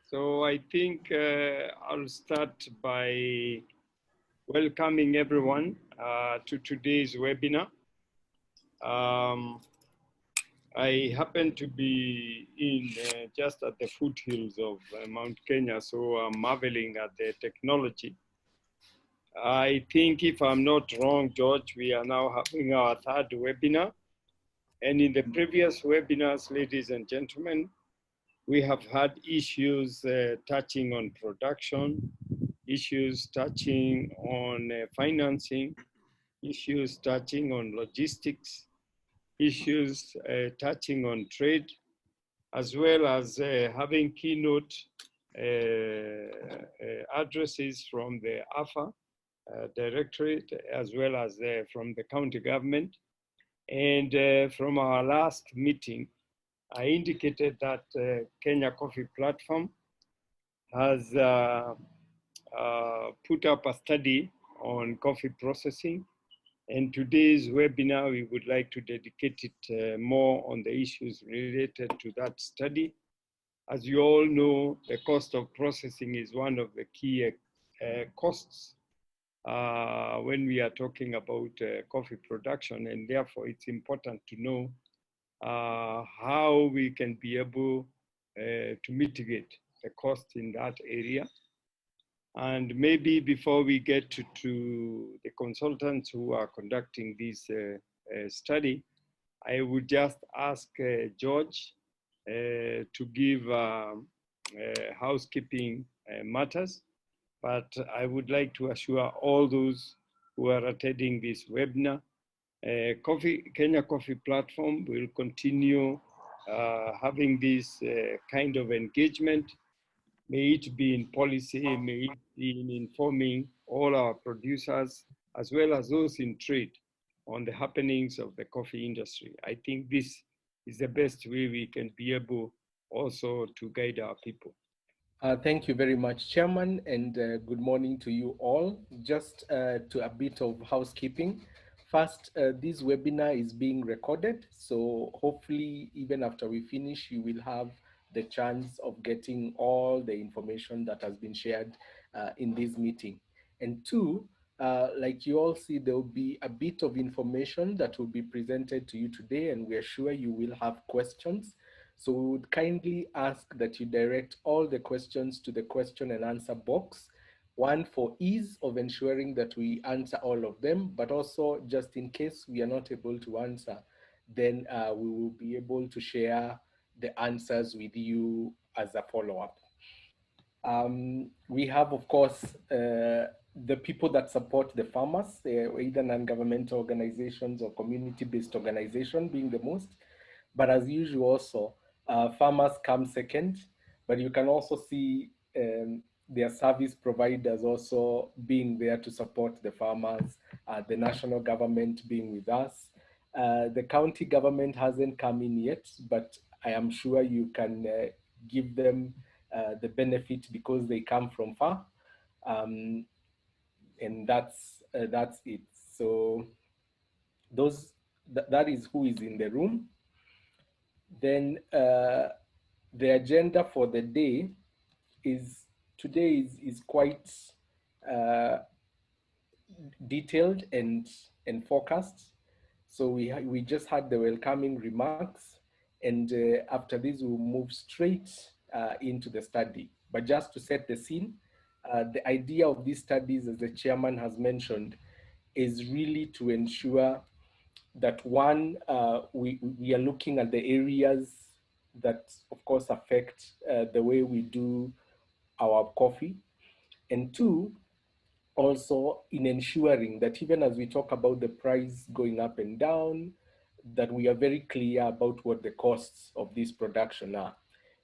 So I think I'll start by welcoming everyone to today's webinar. I happen to be in just at the foothills of Mount Kenya, so I'm marveling at the technology. I think if I'm not wrong, George, we are now having our third webinar. And in the previous webinars, ladies and gentlemen, we have had issues touching on production, issues touching on financing, issues touching on logistics, issues touching on trade, as well as having keynote addresses from the AFA directorate, as well as from the county government. And from our last meeting, I indicated that Kenya Coffee Platform has put up a study on coffee processing. And today's webinar, we would like to dedicate it more on the issues related to that study. As you all know, the cost of processing is one of the key costs when we are talking about coffee production, and therefore it's important to know how we can be able to mitigate the cost in that area. And maybe before we get to the consultants who are conducting this study, I would just ask George to give housekeeping matters. But I would like to assure all those who are attending this webinar, Kenya Coffee Platform will continue having this kind of engagement. May it be in policy, may it be in informing all our producers, as well as those in trade, on the happenings of the coffee industry. I think this is the best way we can be able also to guide our people. Thank you very much, Chairman, and good morning to you all. Just to a bit of housekeeping. First, this webinar is being recorded, so hopefully even after we finish, you will have the chance of getting all the information that has been shared in this meeting. And two, like you all see, there will be a bit of information that will be presented to you today, and we are sure you will have questions. So we would kindly ask that you direct all the questions to the question and answer box, one for ease of ensuring that we answer all of them, but also just in case we are not able to answer, then we will be able to share the answers with you as a follow-up. We have, of course, the people that support the farmers, either non-governmental organizations or community-based organizations being the most. But as usual also, farmers come second, but you can also see their service providers also being there to support the farmers, the national government being with us. The county government hasn't come in yet, but I am sure you can give them the benefit because they come from far. And that's it. So that is who is in the room. Then the agenda for the day is quite detailed and focused. So we just had the welcoming remarks, and after this we'll move straight into the study. But just to set the scene, the idea of these studies, as the chairman has mentioned, is really to ensure that one, we are looking at the areas that of course affect the way we do our coffee. And two, also in ensuring that even as we talk about the price going up and down, that we are very clear about what the costs of this production are.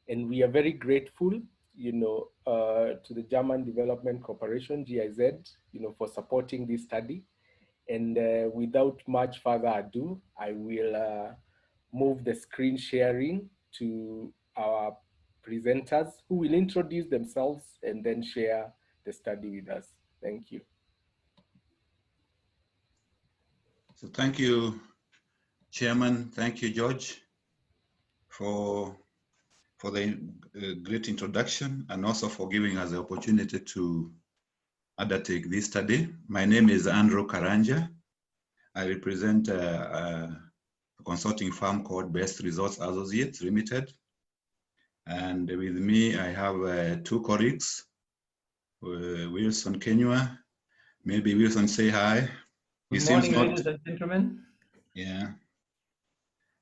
And we are very grateful, to the German Development Corporation, GIZ, for supporting this study. And without much further ado, I will move the screen sharing to our presenters who will introduce themselves and then share the study with us. Thank you. So thank you, Chairman. Thank you, George, for for the great introduction and also for giving us the opportunity to undertake this study. My name is Andrew Karanja. I represent a consulting firm called Best Resource Associates Limited. And with me, I have two colleagues, Wilson Kenywa. Maybe Wilson, say hi. Good morning, ladies and gentlemen. Yeah.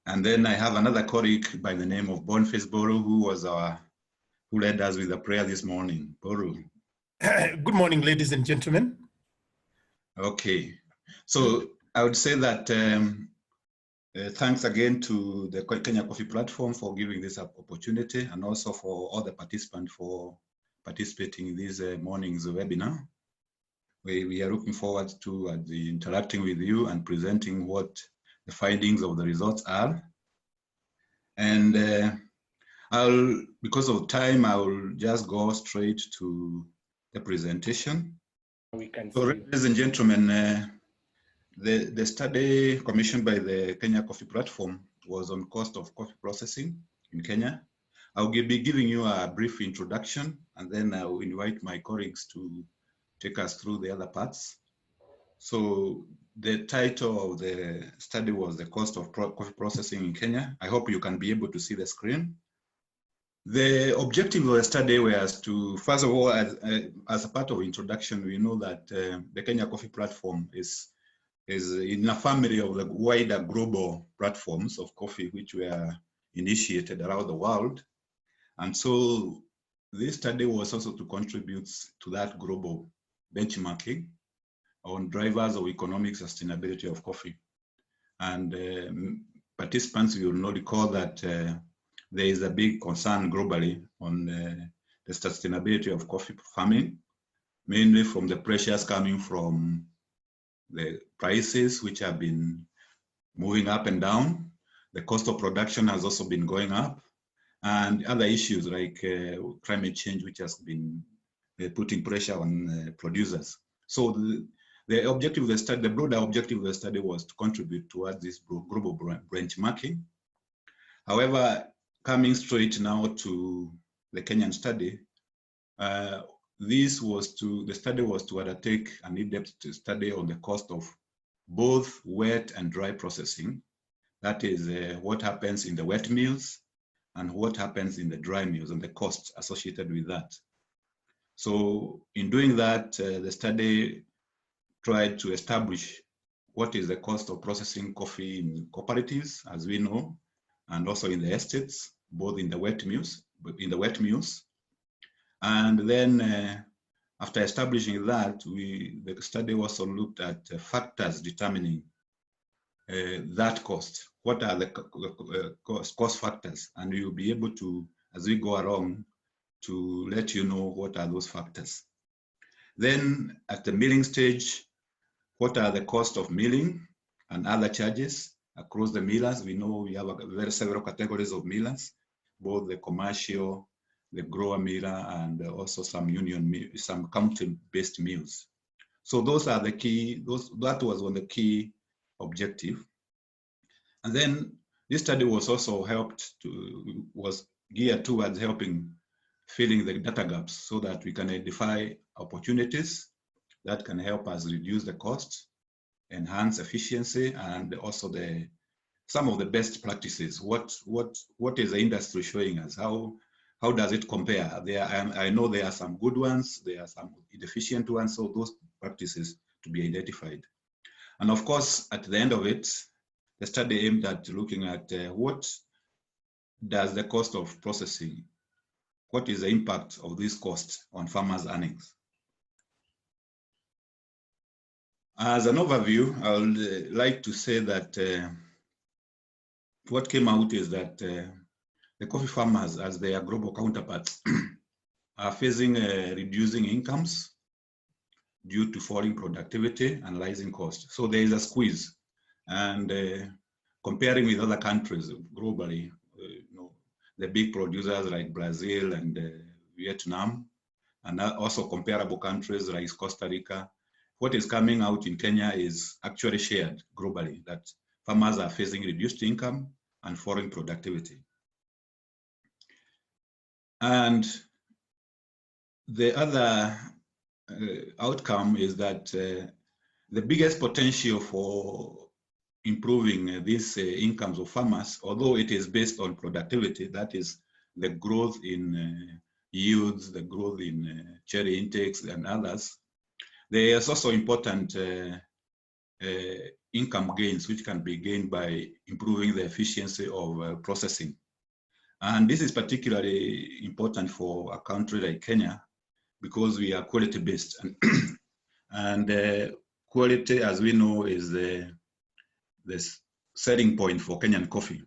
And then I have another colleague by the name of Boniface Boru, who led us with a prayer this morning. Boru. Good morning, ladies and gentlemen. Okay. So I would say that thanks again to the Kenya Coffee Platform for giving this opportunity, and also for all the participants for participating in this morning's webinar. We are looking forward to interacting with you and presenting what the findings of the results are. And because of time, I will just go straight to the presentation. So, ladies and gentlemen, the study commissioned by the Kenya Coffee Platform was on cost of coffee processing in Kenya. I'll be giving you a brief introduction, and then I will invite my colleagues to take us through the other parts. So the title of the study was the cost of coffee processing in Kenya. I hope you can be able to see the screen. The objective of the study was to, first of all, as a part of introduction, we know that the Kenya Coffee Platform is in a family of the wider global platforms of coffee, which were initiated around the world. And so this study was also to contribute to that global benchmarking on drivers of economic sustainability of coffee. And participants will not recall that there is a big concern globally on the sustainability of coffee farming, mainly from the pressures coming from the prices, which have been moving up and down. The cost of production has also been going up, and other issues like climate change, which has been putting pressure on producers. So the objective of the study, the broader objective of the study, was to contribute towards this global benchmarking. However, coming straight now to the Kenyan study, the study was to undertake an in-depth study on the cost of both wet and dry processing. That is what happens in the wet mills and what happens in the dry mills, and the costs associated with that. So in doing that, the study tried to establish what is the cost of processing coffee in cooperatives, as we know, and also in the estates, both in the wet mills, And then after establishing that, the study also looked at factors determining that cost. What are the cost factors? And we will be able to, as we go along, to let you know what are those factors. Then at the milling stage, what are the cost of milling and other charges across the millers? We know we have several categories of millers, both the commercial, the grower miller, and also some some county-based mills. So those are the key, that was one of the key objective. And then this study was also was geared towards filling the data gaps so that we can identify opportunities that can help us reduce the cost, enhance efficiency, and also some of the best practices. What is the industry showing us? How does it compare? I know there are some good ones, there are some inefficient ones, so those practices to be identified. And of course, at the end of it, the study aimed at looking at what does the cost of processing, what is the impact of this cost on farmers' earnings? As an overview, I would like to say that what came out is that the coffee farmers, as their global counterparts, are facing reducing incomes due to falling productivity and rising costs. So there is a squeeze. And comparing with other countries globally, the big producers like Brazil and Vietnam, and also comparable countries like Costa Rica, what is coming out in Kenya is actually shared globally, that farmers are facing reduced income and falling productivity. And the other outcome is that the biggest potential for improving these incomes of farmers, although it is based on productivity, that is the growth in yields, the growth in cherry intakes and others, there is also important income gains which can be gained by improving the efficiency of processing. And this is particularly important for a country like Kenya because we are quality based. And quality, as we know, is the selling point for Kenyan coffee.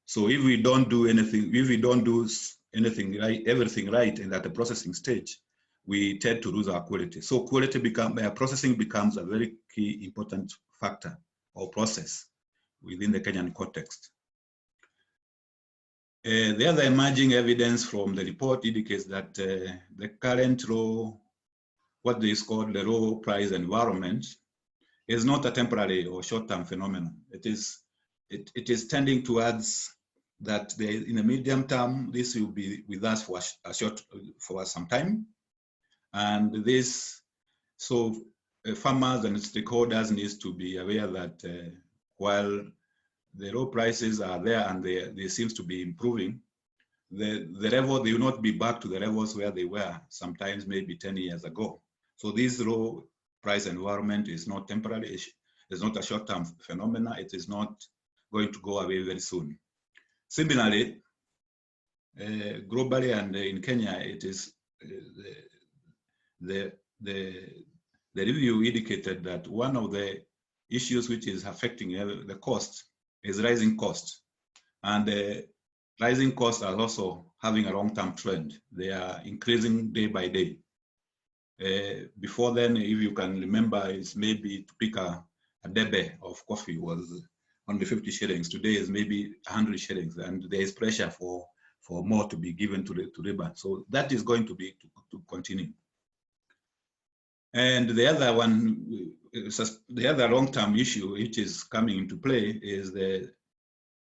So if we don't do anything, everything right and at the processing stage, we tend to lose our quality. So processing becomes a very key important factor or process within the Kenyan context. The other emerging evidence from the report indicates that the current what is called the low price environment is not a temporary or short-term phenomenon. It is tending towards that in the medium term, this will be with us for some time. And farmers and stakeholders need to be aware that while the low prices are there and they seems to be improving, the level, they will not be back to the levels where they were sometimes maybe 10 years ago. So this low price environment is not temporary, it's not a short-term phenomenon, it is not going to go away very soon. Similarly, globally and in Kenya, it is the review indicated that one of the issues which is affecting the cost is rising costs. And rising costs are also having a long-term trend. They are increasing day by day. Before then, if you can remember, it's maybe to pick a debe of coffee was only 50 shillings. Today is maybe 100 shillings, and there is pressure for more to be given to labor. So that is going to continue. And the other one, the other long-term issue which is coming into play is the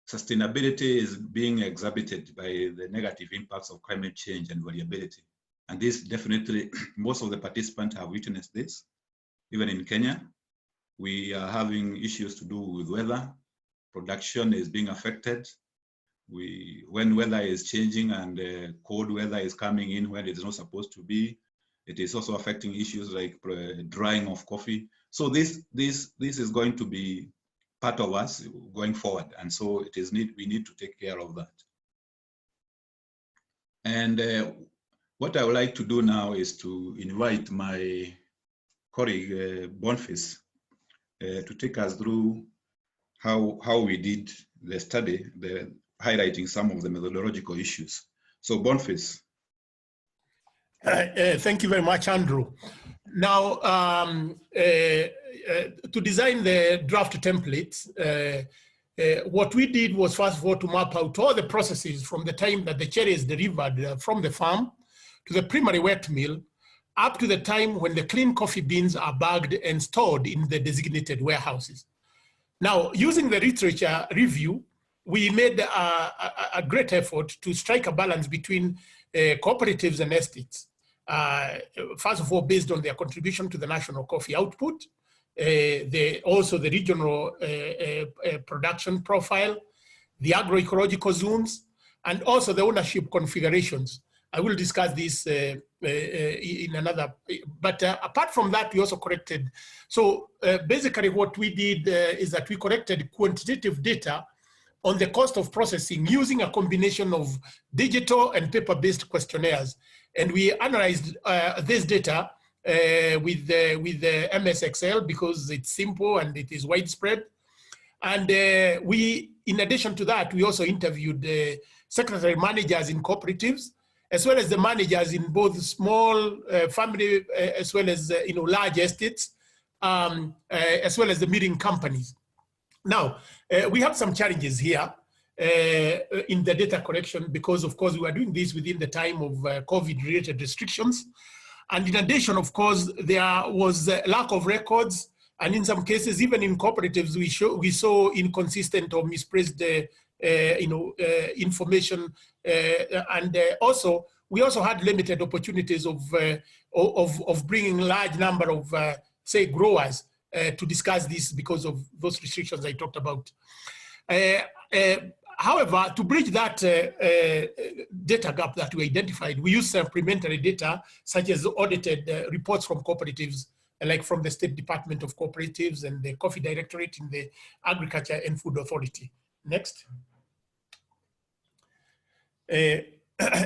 sustainability is being exhibited by the negative impacts of climate change and variability. And this definitely, most of the participants have witnessed this. Even in Kenya, we are having issues to do with weather. Production is being affected. When weather is changing and cold weather is coming in where it's not supposed to be, it is also affecting issues like drying of coffee. So this is going to be part of us going forward. And so we need to take care of that. And what I would like to do now is to invite my colleague, Boniface, to take us through how we did the study, highlighting some of the methodological issues. So Boniface. Thank you very much, Andrew. Now, to design the draft templates, what we did was first of all to map out all the processes from the time that the cherry is delivered from the farm to the primary wet mill, up to the time when the clean coffee beans are bagged and stored in the designated warehouses. Now, using the literature review, we made a great effort to strike a balance between cooperatives and estates. First of all, based on their contribution to the national coffee output, also the regional production profile, the agroecological zones, and also the ownership configurations. I will discuss this in another, but apart from that, we also corrected. So basically what we did is that we corrected quantitative data on the cost of processing using a combination of digital and paper-based questionnaires. And we analyzed this data with the MS Excel because it's simple and it is widespread. And in addition to that, we also interviewed secretary managers in cooperatives, as well as the managers in both small family, as well as large estates, as well as the milling companies. Now, we have some challenges here in the data collection because, of course, we were doing this within the time of COVID-related restrictions. And in addition, of course, there was a lack of records. And in some cases, even in cooperatives, we saw inconsistent or misplaced information, and also we also had limited opportunities of bringing large number of say growers to discuss this because of those restrictions I talked about. However, to bridge that data gap that we identified, we use supplementary data such as audited reports from cooperatives, like from the State Department of Cooperatives and the Coffee Directorate in the Agriculture and Food Authority. Next.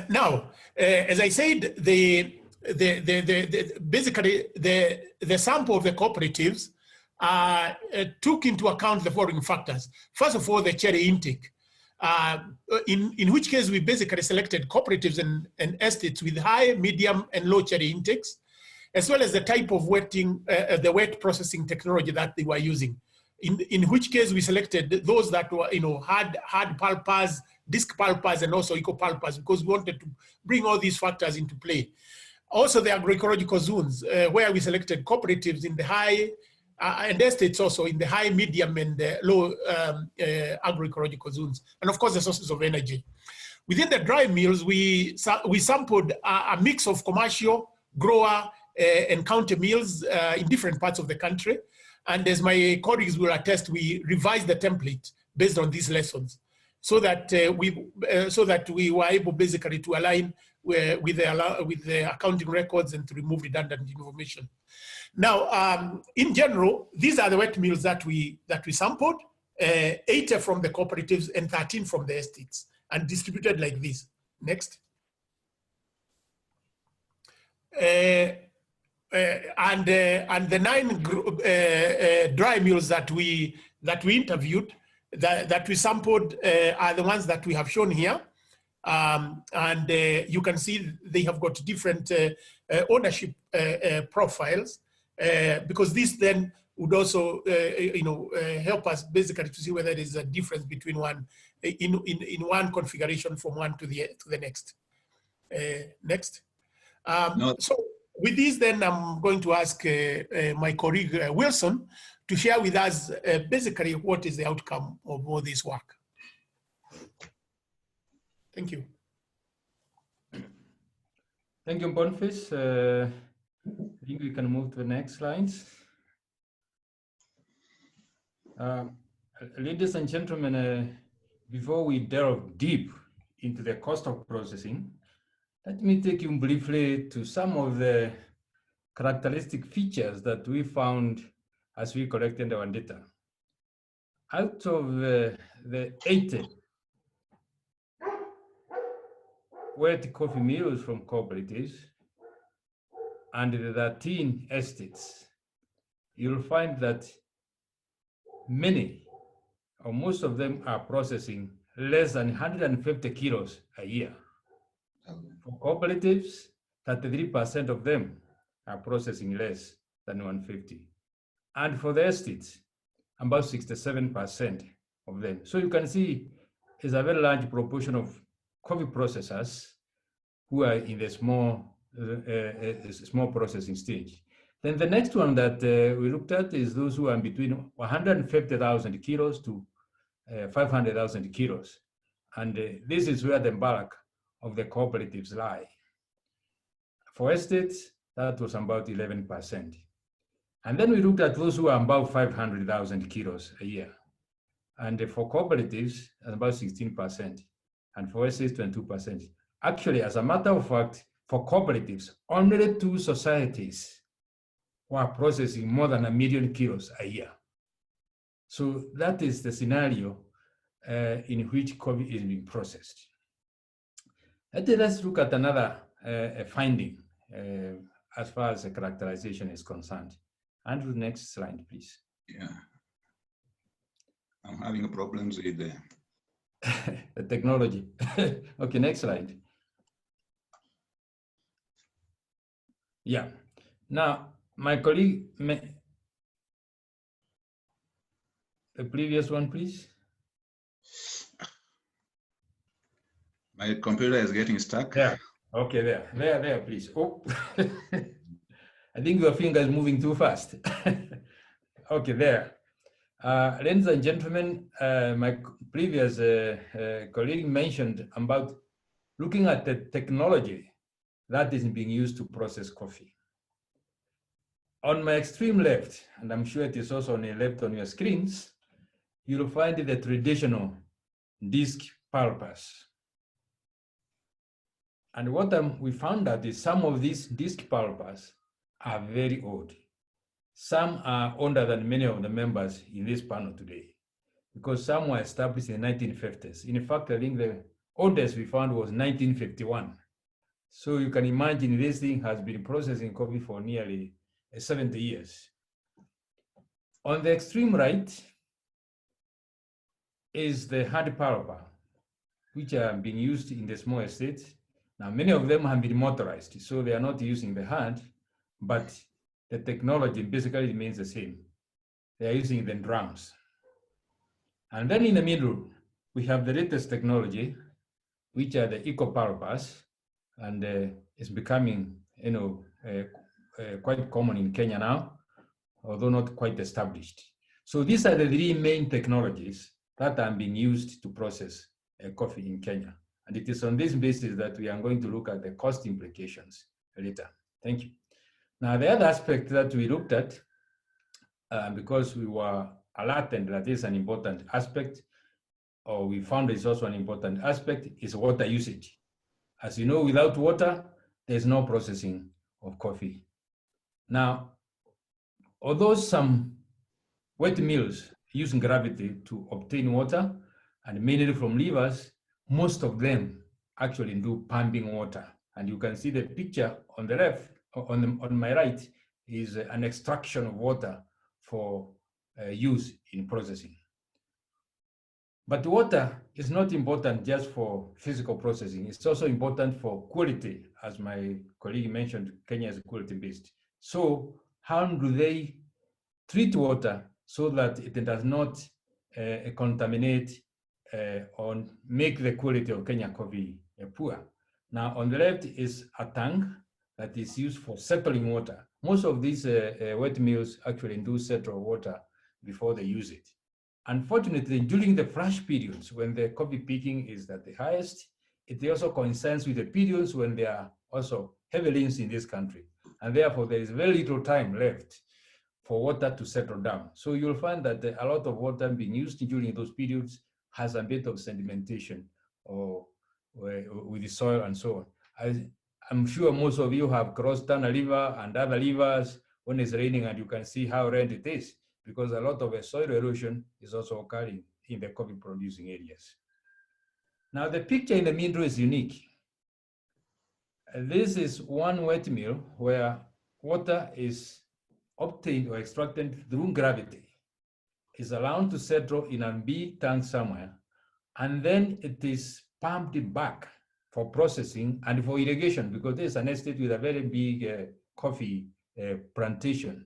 Now, as I said, basically the sample of the cooperatives took into account the following factors. First of all, the cherry intake, in which case we basically selected cooperatives and estates with high, medium, and low cherry intakes, as well as the type of wetting, the wet processing technology that they were using. In which case we selected those that were, had pulpers, disc pulpers, and also eco pulpers, because we wanted to bring all these factors into play. Also the agroecological zones, where we selected cooperatives in the high, and estates also in the high, medium, and low agroecological zones, and of course the sources of energy. Within the dry mills, we sampled a mix of commercial, grower, and county mills in different parts of the country. And as my colleagues will attest, we revised the template based on these lessons, so that we were able basically to align with the accounting records and to remove redundant information. Now, in general, these are the wet mills that we sampled: 8 from the cooperatives and 13 from the estates, and distributed like this. Next. And the 9 dry mills that we interviewed, that we sampled, are the ones that we have shown here, and you can see they have got different ownership profiles, because this then would also help us basically to see whether there is a difference between one in one configuration from one to the next. Next. So with this, then I'm going to ask my colleague Wilson to share with us basically what is the outcome of all this work. Thank you. Thank you, Boniface. I think we can move to the next slides. Ladies and gentlemen, before we delve deep into the cost of processing, let me take you briefly to some of the characteristic features that we found as we collected our data. Out of the 80 wet coffee mills from cooperatives and the 13 estates, you'll find that many or most of them are processing less than 150 kilos a year. For cooperatives, 33% of them are processing less than 150. And for the estates, about 67% of them. So you can see it's a very large proportion of coffee processors who are in the small processing stage. Then the next one that we looked at is those who are between 150,000 kilos to 500,000 kilos. And this is where the bulk of the cooperatives lie. For estates, that was about 11%. And then we looked at those who are about 500,000 kilos a year. And for cooperatives, about 16%. And for estates, 22%. Actually, as a matter of fact, for cooperatives, only 2 societies were processing more than 1 million kilos a year. So that is the scenario in which coffee is being processed. Let's look at another finding as far as the characterization is concerned. Andrew, next slide, please. Yeah, I'm having problems with the the technology. Okay, next slide. Yeah. Now, my colleague, the previous one, please. My computer is getting stuck. Yeah. Okay, there, please. Oh, I think your finger is moving too fast. Okay, there. Ladies and gentlemen, my previous colleague mentioned about looking at the technology that is being used to process coffee. On my extreme left, and I'm sure it is also on the left on your screens, you'll find the traditional disc pulpers. And what we found out is some of these disc pulpers are very old. Some are older than many of the members in this panel today, because some were established in the 1950s. In fact, I think the oldest we found was 1951. So you can imagine this thing has been processing coffee for nearly 70 years. On the extreme right is the hand pulper, which are being used in the small estates. Now, many of them have been motorized, so they are not using the hand, but the technology basically remains the same. They are using the drums. And then in the middle, we have the latest technology, which are the eco-pulpers, and it's becoming, quite common in Kenya now, although not quite established. So these are the three main technologies that are being used to process coffee in Kenya. And it is on this basis that we are going to look at the cost implications later. Thank you. Now, the other aspect that we looked at, because we were alerted that is an important aspect, or we found it's also an important aspect, is water usage. As you know, without water, there's no processing of coffee. Now, although some wet mills use gravity to obtain water, and mainly from rivers, most of them actually do pumping water. And you can see the picture on the left, on my right, is an extraction of water for use in processing. But water is not important just for physical processing. It's also important for quality. As my colleague mentioned, Kenya is quality-based. So how do they treat water so that it does not contaminate or make the quality of Kenya coffee poor? Now, on the left is a tank that is used for settling water. Most of these wet mills actually do settle water before they use it. Unfortunately, during the flash periods, when the coffee picking is at the highest, it also coincides with the periods when there are also heavy rains in this country. And therefore, there is very little time left for water to settle down. So you'll find that a lot of water being used during those periods has a bit of sedimentation or with the soil and so on. I'm sure most of you have crossed Tana River and other rivers when it's raining, and you can see how red it is, because a lot of soil erosion is also occurring in the coffee producing areas. Now the picture in the middle is unique. This is one wet mill where water is obtained or extracted through gravity, is allowed to settle in a big tank somewhere, and then it is pumped back for processing and for irrigation, because there's an estate with a very big coffee plantation,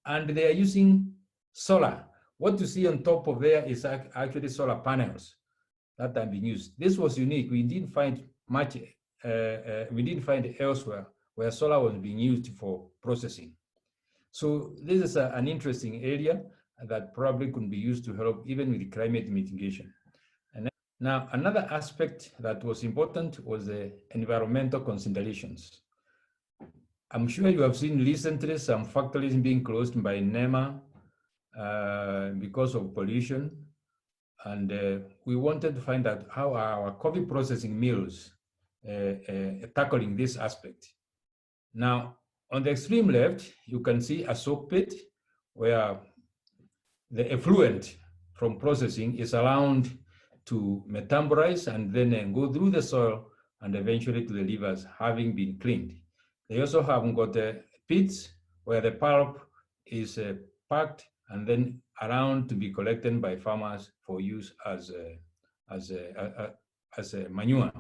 and they are using solar. What you see on top of there is actually solar panels that are being used. This was unique. We didn't find much, we didn't find it elsewhere where solar was being used for processing. So this is an interesting area that probably could be used to help even with climate mitigation. And now another aspect that was important was the environmental considerations. I'm sure you have seen recently some factories being closed by NEMA because of pollution. And we wanted to find out how our coffee processing mills tackling this aspect. Now, on the extreme left, you can see a soak pit where the effluent from processing is allowed to metabolize and then go through the soil and eventually to the rivers, having been cleaned. They also have got pits where the pulp is packed and then around to be collected by farmers for use as a manure.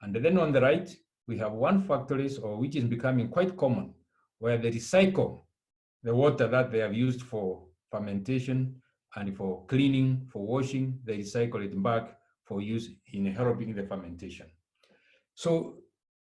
And then on the right, we have one factories, or which is becoming quite common, where they recycle the water that they have used for fermentation and for cleaning, for washing, they recycle it back for use in helping the fermentation. So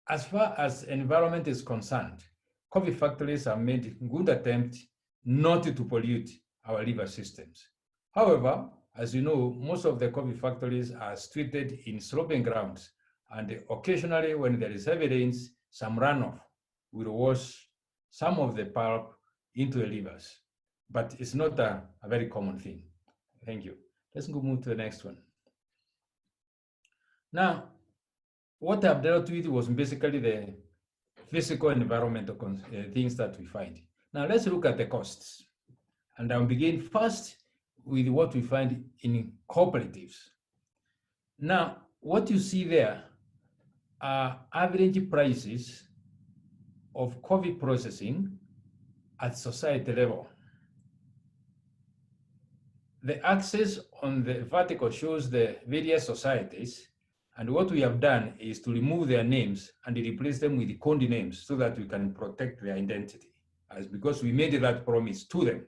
as far as environment is concerned, coffee factories have made good attempt not to pollute our river systems. However, as you know, most of the coffee factories are situated in sloping grounds, and occasionally when there is heavy rains, some runoff will wash some of the pulp into the rivers, but it's not a very common thing. Thank you. Let's move to the next one. Now, what I've dealt with was basically the physical and environmental things that we find. Now, let's look at the costs. And I'll begin first with what we find in cooperatives. Now, what you see there are average prices of coffee processing at society level. The axis on the vertical shows the various societies, and what we have done is to remove their names and replace them with county names so that we can protect their identity, as because we made that promise to them.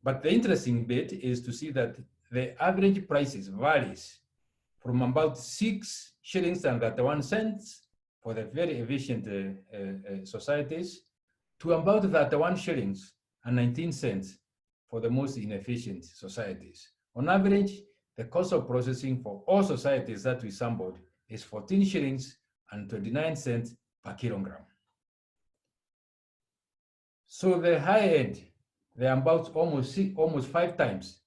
But the interesting bit is to see that the average prices varies from about 6 shillings and 31 cents for the very efficient societies to about 31 shillings and 19 cents for the most inefficient societies. On average, the cost of processing for all societies that we sampled is 14 shillings and 29 cents per kilogram. So the high end, they are about almost 5 times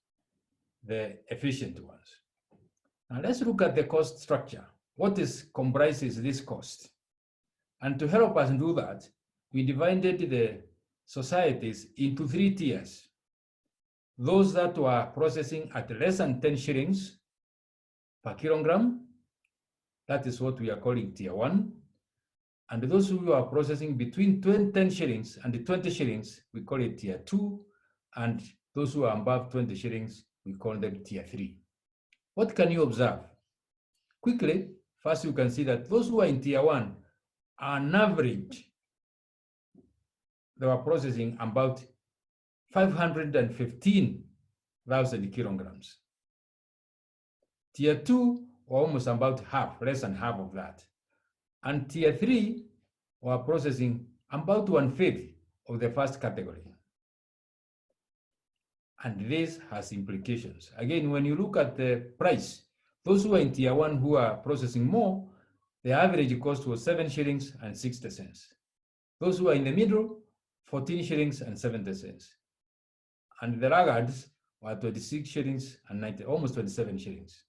the efficient ones. Now let's look at the cost structure. What comprises this cost? And to help us do that, we divided the societies into 3 tiers. Those that were processing at less than 10 shillings per kilogram, that is what we are calling tier 1. And those who are processing between 10 shillings and 20 shillings, we call it tier 2. And those who are above 20 shillings, we call them tier 3. What can you observe? Quickly, first you can see that those who are in tier 1, on average, they were processing about 515,000 kilograms. Tier 2 were almost about half, less than half of that. And tier 3 were processing about 1/5 of the first category. And this has implications. Again, when you look at the price, those who are in tier 1 who are processing more, the average cost was 7 shillings and 60 cents. Those who are in the middle, 14 shillings and 70 cents. And the laggards were 26 shillings and 90, almost 27 shillings.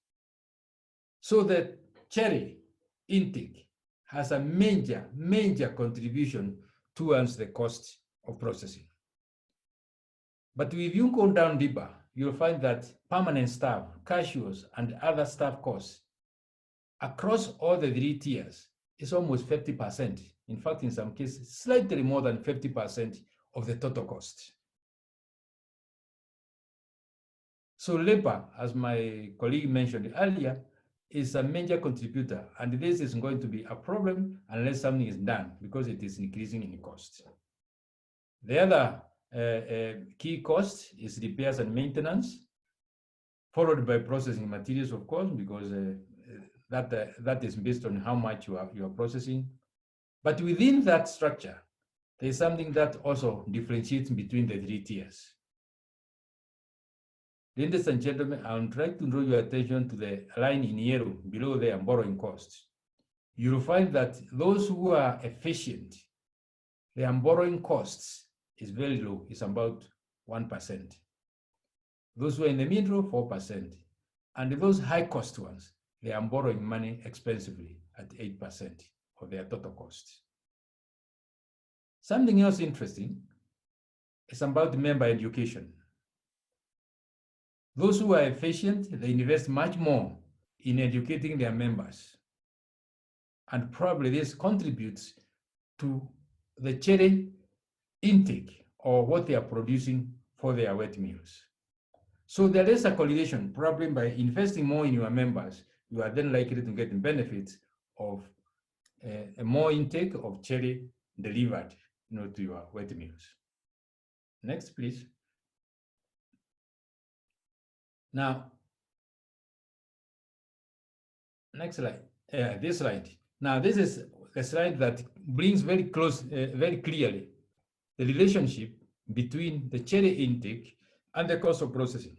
So the cherry intake has a major contribution towards the cost of processing. But if you go down deeper, you'll find that permanent staff, cashiers, and other staff costs across all the 3 tiers is almost 50%. In fact, in some cases, slightly more than 50% of the total cost. So labor, as my colleague mentioned earlier, is a major contributor, and this is going to be a problem unless something is done because it is increasing in cost. The other key cost is repairs and maintenance, followed by processing materials, of course, because that is based on how much you are processing. But within that structure, there is something that also differentiates between the 3 tiers. Ladies and gentlemen, I would like to draw your attention to the line in yellow below there, borrowing costs. You will find that those who are efficient, their borrowing costs is very low, it's about 1%. Those who are in the middle, 4%. And those high cost ones, they are borrowing money expensively at 8% of their total costs. Something else interesting is about member education. Those who are efficient, they invest much more in educating their members. And probably this contributes to the cherry intake or what they are producing for their wet mills. So there is a correlation. Probably by investing more in your members, you are then likely to get the benefits of a more intake of cherry delivered to your wet mills. Next, please. Now, next slide, this slide. Now, this is a slide that brings very clearly the relationship between the cherry intake and the cost of processing.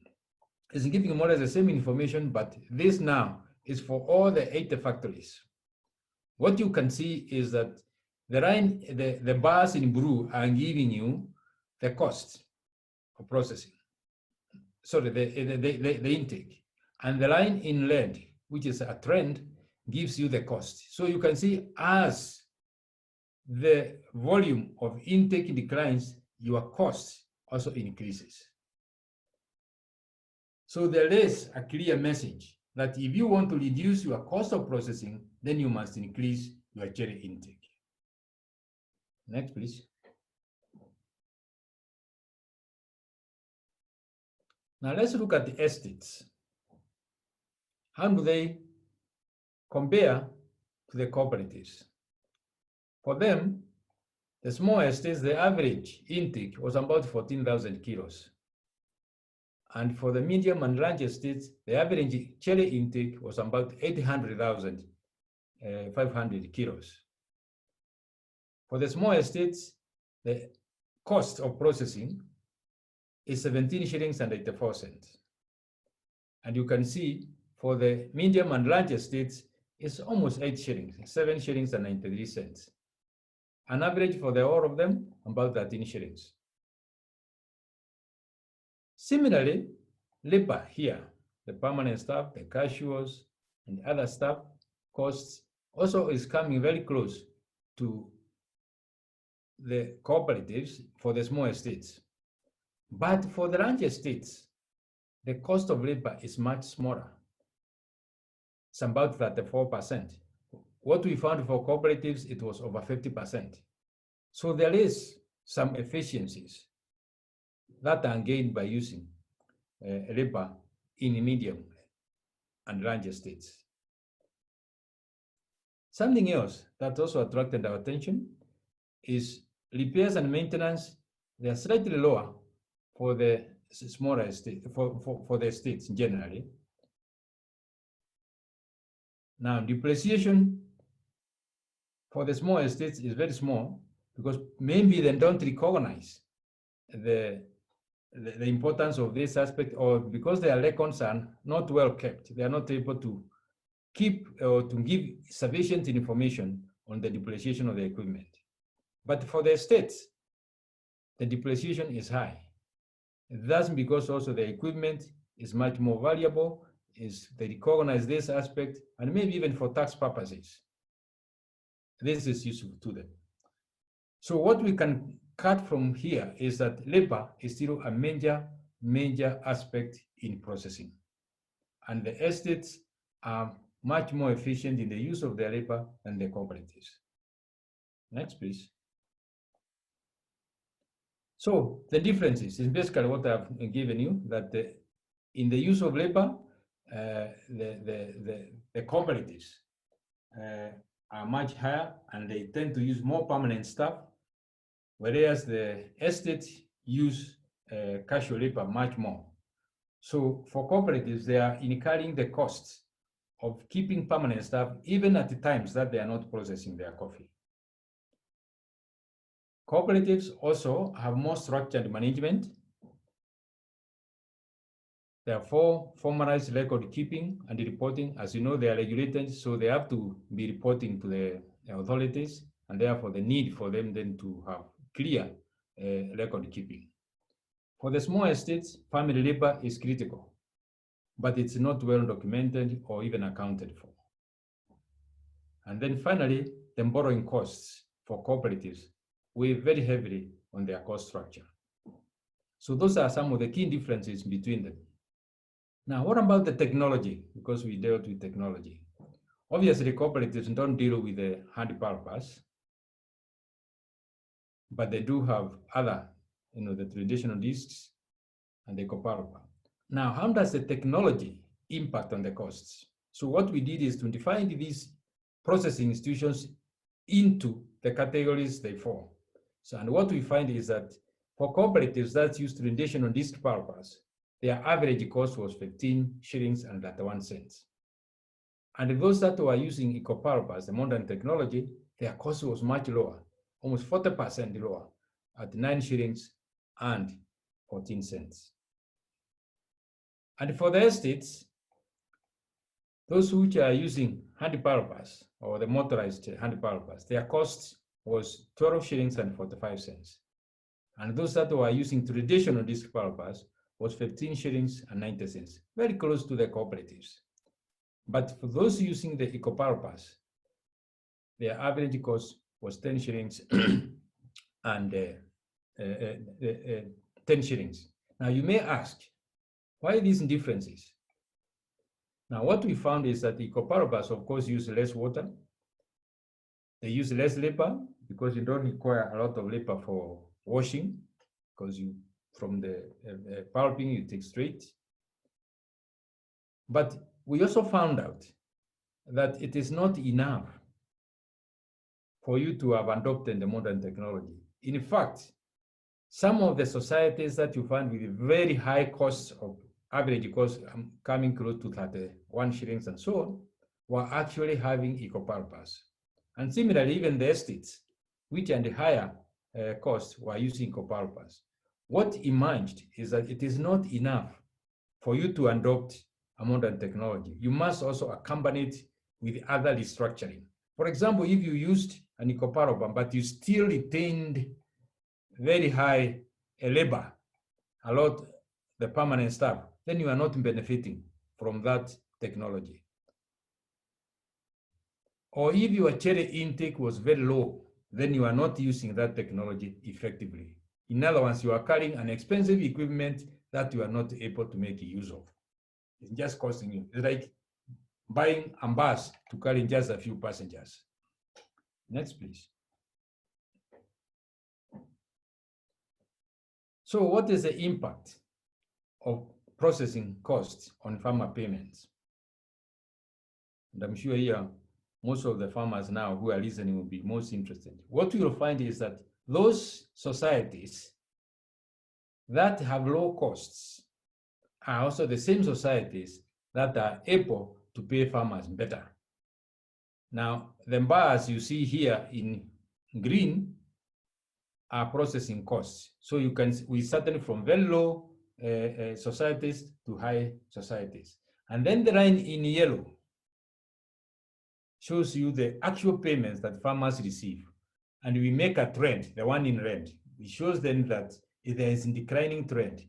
is giving more or less the same information, but this now is for all the 80 factories. What you can see is that the bars in blue are giving you the cost of processing. Sorry, the intake. And the line in red, which is a trend, gives you the cost. So you can see as the volume of intake declines, your cost also increases. So there is a clear message that if you want to reduce your cost of processing, then you must increase your cherry intake. Next, please. Now let's look at the estates. How do they compare to the cooperatives? For them, the small estates, the average intake was about 14,000 kilos. And for the medium and large estates, the average cherry intake was about 800,500 kilos. For the small estates, the cost of processing is 17 shillings and 84 cents. And you can see for the medium and large estates, it's almost 8 shillings, 7 shillings and 93 cents. An average for the all of them, about 13 shillings. Similarly, labor here, the permanent staff, the cashiers, and other staff costs also is coming very close to the cooperatives for the small estates. But for the large estates, the cost of labor is much smaller. It's about 34%. What we found for cooperatives, it was over 50%. So there is some efficiencies that are gained by using labor in medium and large estates. Something else that also attracted our attention is repairs and maintenance. They are slightly lower for the smaller estate, for the estates generally. Now, depreciation for the small estates is very small because maybe they don't recognize the importance of this aspect, or because their records are not well kept, they are not able to keep or to give sufficient information on the depreciation of the equipment. But for the estates, the depreciation is high. That's because also the equipment is much more valuable, they recognize this aspect, and maybe even for tax purposes, this is useful to them. So what we can cut from here is that labor is still a major aspect in processing. And the estates are much more efficient in the use of their labor than the cooperatives. Next, please. So the differences is basically what I've given you, that in the use of labor, the cooperatives are much higher and they tend to use more permanent staff, whereas the estates use casual labor much more. So for cooperatives, they are incurring the costs of keeping permanent staff even at the times that they are not processing their coffee. Cooperatives also have more structured management. Therefore, formalized record keeping and reporting, as you know, they are regulated, so they have to be reporting to the authorities, and therefore the need for them then to have clear record keeping. For the small estates, family labor is critical, but it's not well documented or even accounted for. And then finally, the borrowing costs for cooperatives weigh very heavily on their cost structure. So those are some of the key differences between them. Now, what about the technology? Because we dealt with technology. Obviously, cooperatives don't deal with the hand pulpers, but they do have other, the traditional discs and the copalpa. Now, how does the technology impact on the costs? So what we did is to define these processing institutions into the categories they fall. So, and what we find is that for cooperatives that use traditional disc pulpers, their average cost was 15 shillings and 31 cents. And those that were using eco-pulpers, the modern technology, their cost was much lower, almost 40% lower, at 9 shillings and 14 cents. And for the estates, those which are using hand power pass or the motorized hand power pass, their cost was 12 shillings and 45 cents. And those that were using traditional disc power pass was 15 shillings and 90 cents, very close to the cooperatives. But for those using the eco power pass, their average cost was 10 shillings and 10 shillings. Now you may ask, why these differences? Now what we found is that the eco power pass, of course, use less water. They use less labor because you don't require a lot of labor for washing, because you from the pulping you take straight. But we also found out that it is not enough for you to have adopted the modern technology. In fact, some of the societies that you find with very high costs of average cost coming close to 31 shillings and so on, were actually having eco power pass. And similarly, even the estates, which are the higher costs, were using eco power pass. What emerged is that it is not enough for you to adopt a modern technology. You must also accompany it with other restructuring. For example, if you used an eco power pass, but you still retained very high labor, a lot the permanent staff, then you are not benefiting from that technology. Or if your cherry intake was very low, then you are not using that technology effectively. In other words, you are carrying an expensive equipment that you are not able to make use of. It's just costing you. It's like buying a bus to carry just a few passengers. Next, please. So what is the impact of processing costs on farmer payments? And I'm sure here, most of the farmers now who are listening will be most interested. What you'll find is that those societies that have low costs are also the same societies that are able to pay farmers better. Now, the bars you see here in green are processing costs. So we started from very low societies to high societies. And then the line in yellow shows you the actual payments that farmers receive. And we make a trend, the one in red. It shows then that there is a declining trend.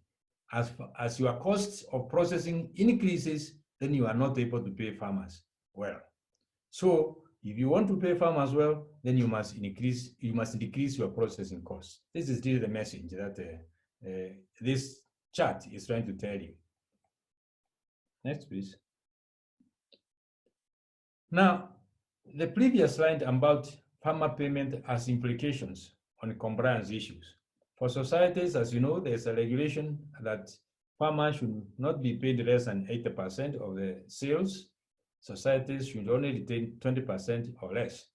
As your costs of processing increases, then you are not able to pay farmers well. So if you want to pay farmers well, then you must decrease your processing costs. This is still the message that this chart is trying to tell you. Next, please. Now, the previous slide about farmer payment has implications on compliance issues. For societies, as you know, there's a regulation that farmers should not be paid less than 80% of the sales. Societies should only retain 20% or less.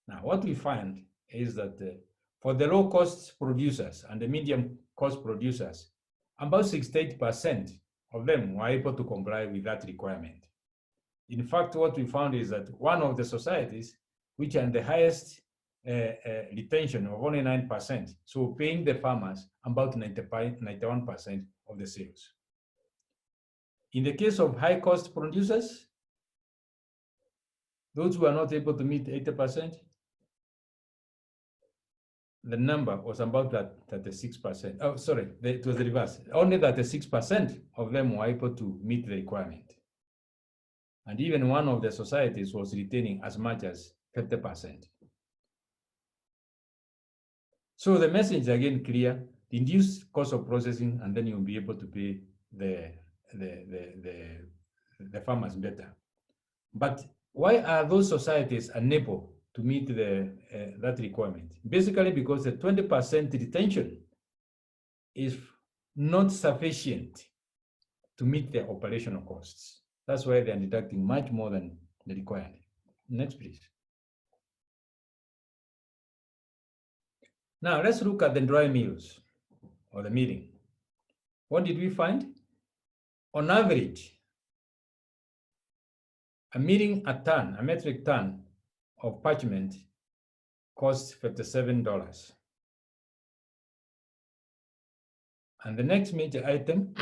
Now, what we find is that for the low-cost producers and the medium-cost producers, about 68% of them were able to comply with that requirement. In fact, what we found is that one of the societies, which are the highest retention of only 9%, so paying the farmers about 91% of the sales. In the case of high-cost producers, those who are not able to meet 80%, the number was about 36%. Oh, sorry, it was the reverse. Only 36% of them were able to meet the requirement. And even one of the societies was retaining as much as 50%. So the message is again clear: reduce cost of processing, and then you'll be able to pay the farmers better. But why are those societies unable to meet that requirement? Basically because the 20% retention is not sufficient to meet their operational costs. That's why they're deducting much more than the required. Next, please. Now let's look at the dry mills or the milling. What did we find? On average, a metric ton of parchment costs $57. And the next major item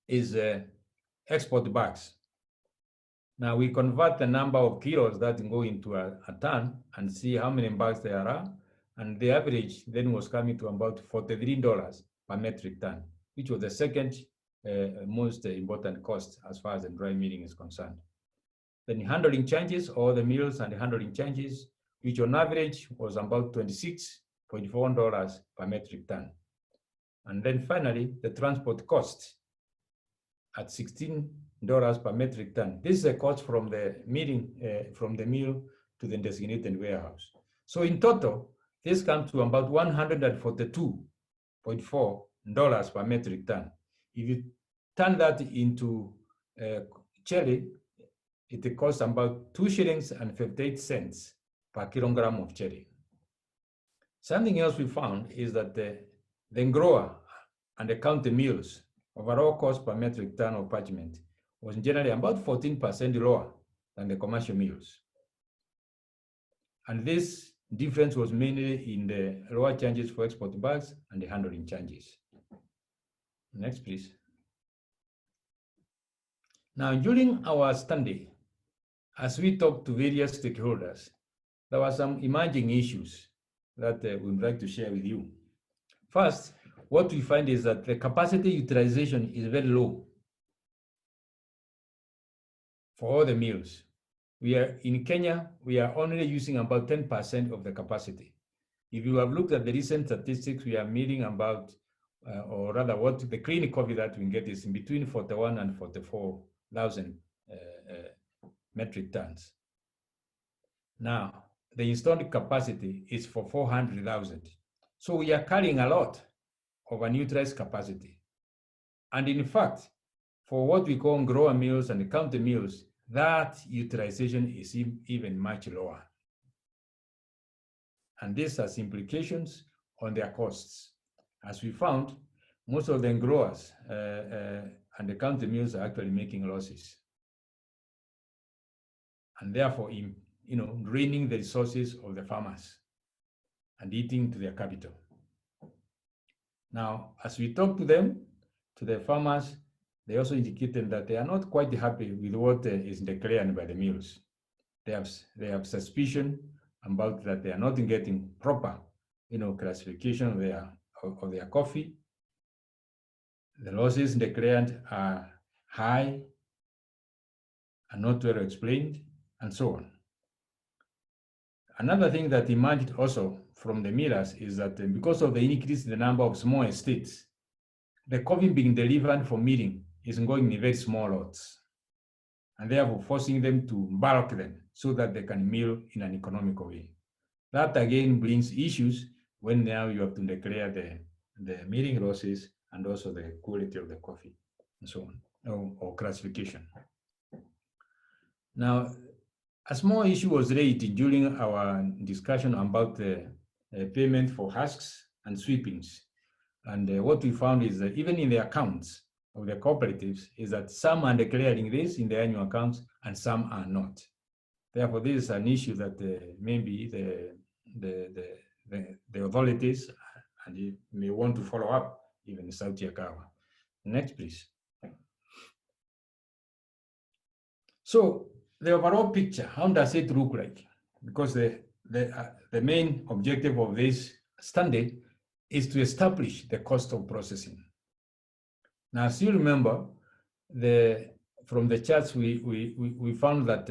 is export bags. Now we convert the number of kilos that go into a ton and see how many bags there are. And the average then was coming to about $43 per metric ton, which was the second most important cost as far as the dry milling is concerned. Then handling charges, all the mills and the handling charges, which on average was about $26.4 per metric ton. And then finally, the transport cost at $16 per metric ton. This is a cost from the mill to the designated warehouse. So in total, this comes to about $142.4 per metric ton. If you turn that into cherry, it costs about 2 shillings and 58 cents per kilogram of cherry. Something else we found is that the grower and the county mills overall cost per metric ton of parchment was generally about 14% lower than the commercial mills. And this difference was mainly in the lower charges for export bags and the handling charges. Next, please. Now, during our study, as we talked to various stakeholders, there were some emerging issues that we'd like to share with you. First, what we find is that the capacity utilization is very low for all the mills. In Kenya, we are only using about 10% of the capacity. If you have looked at the recent statistics, we are meeting about, or rather what the clean coffee that we get is in between 41 and 44,000 metric tons. Now, the installed capacity is for 400,000. So we are carrying a lot of unutilized capacity. And in fact, for what we call grower mills and county mills, that utilization is even much lower. And this has implications on their costs. As we found, most of the growers and the county mills are actually making losses. And therefore, draining the resources of the farmers and eating to their capital. Now, as we talk to them, to the farmers, they also indicated that they are not quite happy with what is declared by the mills. They have suspicion about that they are not getting proper, classification of their coffee. The losses declared are high and not well explained, and so on. Another thing that emerged also from the millers is that because of the increase in the number of small estates, the coffee being delivered for milling is going in very small lots, and therefore forcing them to bulk them so that they can mill in an economical way. That again brings issues when now you have to declare the milling losses and also the quality of the coffee and so on, or classification. Now, a small issue was raised during our discussion about the payment for husks and sweepings. And what we found is that even in the accounts of the cooperatives is that some are declaring this in the annual accounts and some are not. Therefore, this is an issue that maybe the authorities and may want to follow up, even South Yakawa. Next, please. So the overall picture, how does it look like? Because the main objective of this study is to establish the cost of processing. Now, as you remember, from the charts, we found that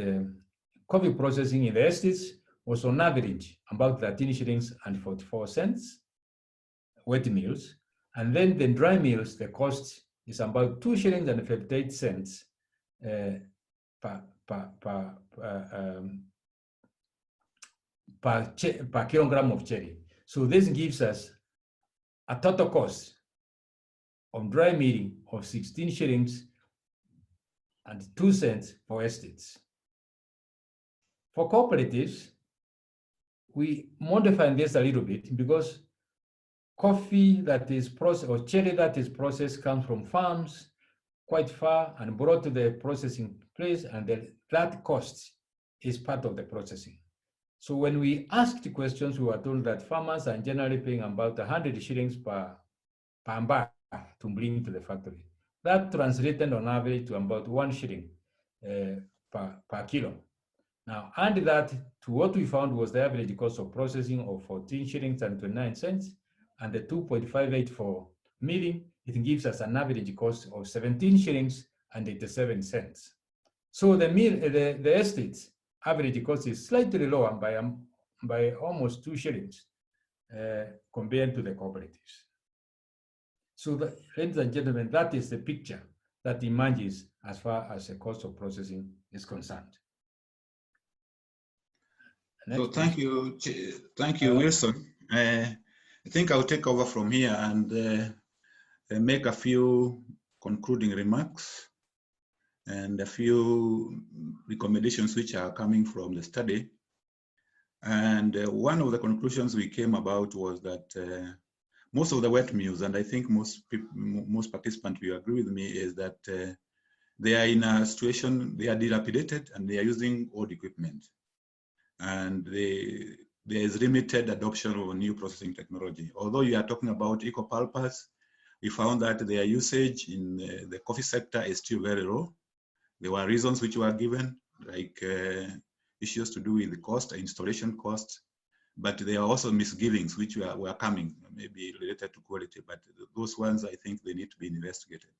coffee processing in the estates was on average about 13 shillings and 44 cents, wet mills. And then the dry mills, the cost is about 2 shillings and 58 cents per kilogram of cherry. So this gives us a total cost of dry milling of 16 shillings and 2 cents for estates. For cooperatives, we modify this a little bit because coffee that is processed or cherry that is processed comes from farms quite far and brought to the processing place, and that cost is part of the processing. So when we asked the questions, we were told that farmers are generally paying about 100 shillings per bag to bring to the factory. That translated on average to about 1 shilling per kilo. Now, add that to what we found was the average cost of processing of 14 shillings and 29 cents and the 2.58 for milling, it gives us an average cost of 17 shillings and 87 cents. So the estate's average cost is slightly lower by almost 2 shillings compared to the cooperatives. So, ladies and gentlemen, that is the picture that emerges as far as the cost of processing is concerned. So thank you, Wilson. I think I'll take over from here and make a few concluding remarks and a few recommendations which are coming from the study. And one of the conclusions we came about was that most of the wet mills, and I think most participants will agree with me, is that they are in a situation, they are dilapidated and they are using old equipment. And there is limited adoption of new processing technology. Although you are talking about eco-pulpers, we found that their usage in the coffee sector is still very low. There were reasons which were given, like issues to do with the cost, installation cost, but there are also misgivings which were coming, maybe related to quality, but those ones I think they need to be investigated.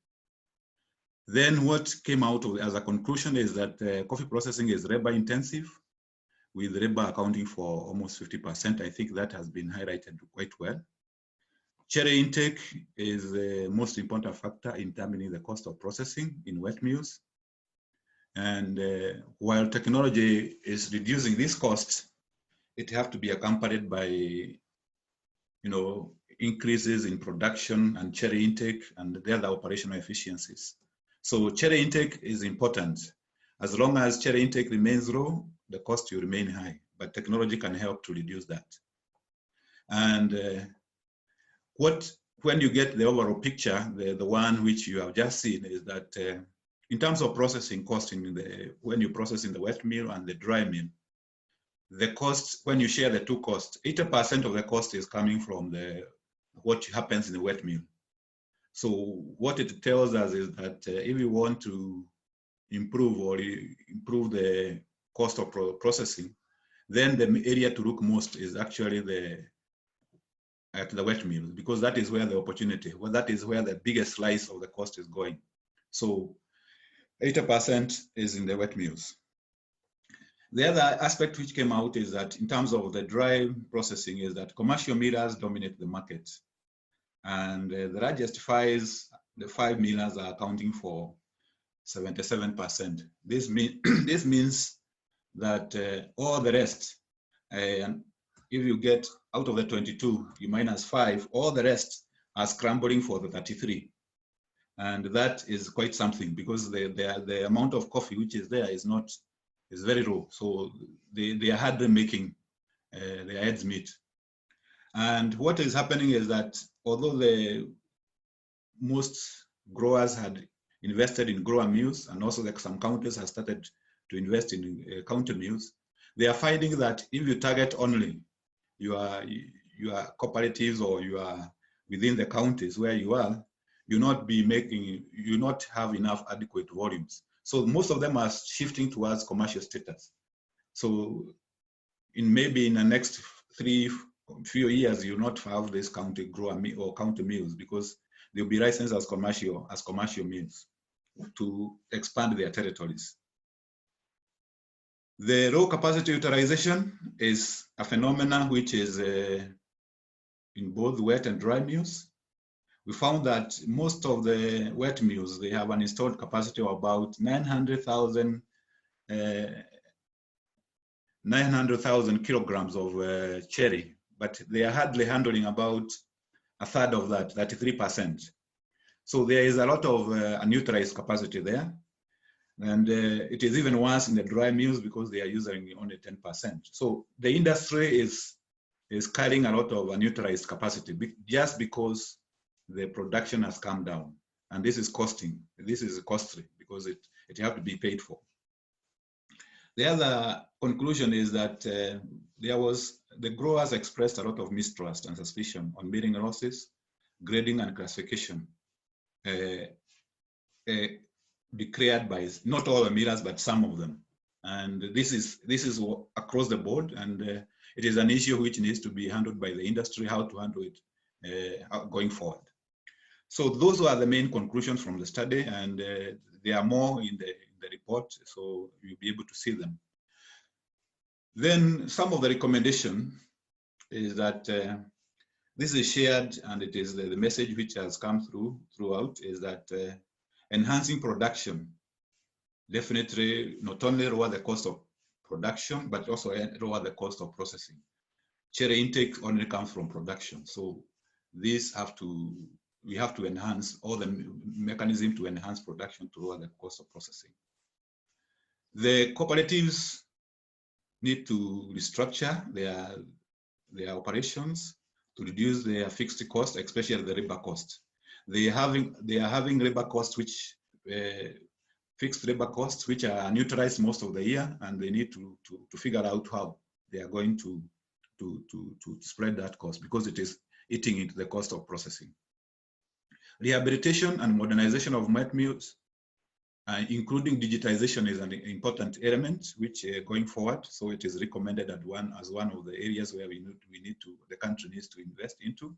Then what came out as a conclusion is that coffee processing is labor intensive, with labor accounting for almost 50%. I think that has been highlighted quite well. Cherry intake is the most important factor in determining the cost of processing in wet mills. And while technology is reducing these costs, it has to be accompanied by, increases in production and cherry intake and the other operational efficiencies. So cherry intake is important. As long as cherry intake remains low, the cost will remain high, but technology can help to reduce that. And when you get the overall picture, the one which you have just seen is that in terms of processing cost when you process in the wet mill and the dry mill, the cost, when you share the two costs, 80% of the cost is coming from what happens in the wet mill. So what it tells us is that if you want to improve the cost of processing, then the area to look most is actually at the wet mills, because that is where the opportunity, that is where the biggest slice of the cost is going. So 80% is in the wet mills. The other aspect which came out is that in terms of the dry processing is that commercial millers dominate the market. And the largest the 5 millers are accounting for 77%. This means that all the rest, if you get out of the 22, you minus 5, all the rest are scrambling for the 33. And that is quite something, because the amount of coffee which is there is very low. So they are hardly making their ends meet. And what is happening is that although most growers had invested in grower mills, and also some counties have started to invest in county mills, they are finding that if you target only your cooperatives or you are within the counties where you are, you not have enough adequate volumes. So most of them are shifting towards commercial status. So maybe in the next few years, you'll not have this county grower or county mills, because they'll be licensed as commercial mills to expand their territories. The low capacity utilization is a phenomenon which is in both wet and dry mills. We found that most of the wet mills, they have an installed capacity of about 900,000 kilograms of cherry, but they are hardly handling about a third of that, 33%. So there is a lot of unutilized capacity there. And it is even worse in the dry mills because they are using only 10%. So the industry is carrying a lot of unutilized capacity just because the production has come down. And this is costly because it has to be paid for. The other conclusion is that the growers expressed a lot of mistrust and suspicion on milling losses, grading and classification. be cleared by not all the millers, but some of them. And this is across the board, and it is an issue which needs to be handled by the industry, how to handle it going forward. So those were the main conclusions from the study, and there are more in the report, so you'll be able to see them. Then some of the recommendation is that this is shared, and it is the message which has come throughout is that enhancing production definitely not only lower the cost of production, but also lower the cost of processing. Cherry intake only comes from production, so these we have to enhance all the mechanism to enhance production to lower the cost of processing. The cooperatives need to restructure their operations to reduce their fixed cost, especially the labor cost. They are having labor costs which fixed labor costs which are neutralized most of the year, and they need to figure out how they are going to spread that cost, because it is eating into the cost of processing. Rehabilitation and modernization of malt mills, including digitization, is an important element which going forward. So it is recommended as one of the areas where the country needs to invest into.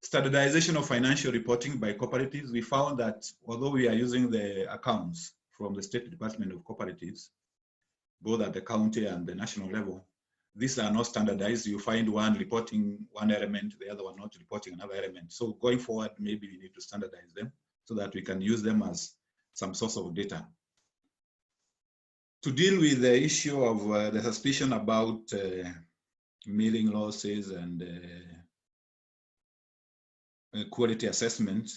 Standardization of financial reporting by cooperatives. We found that although we are using the accounts from the State Department of Cooperatives, both at the county and the national level, these are not standardized. You find one reporting one element, the other one not reporting another element. So going forward, maybe we need to standardize them so that we can use them as some source of data. To deal with the issue of the suspicion about milling losses and quality assessment,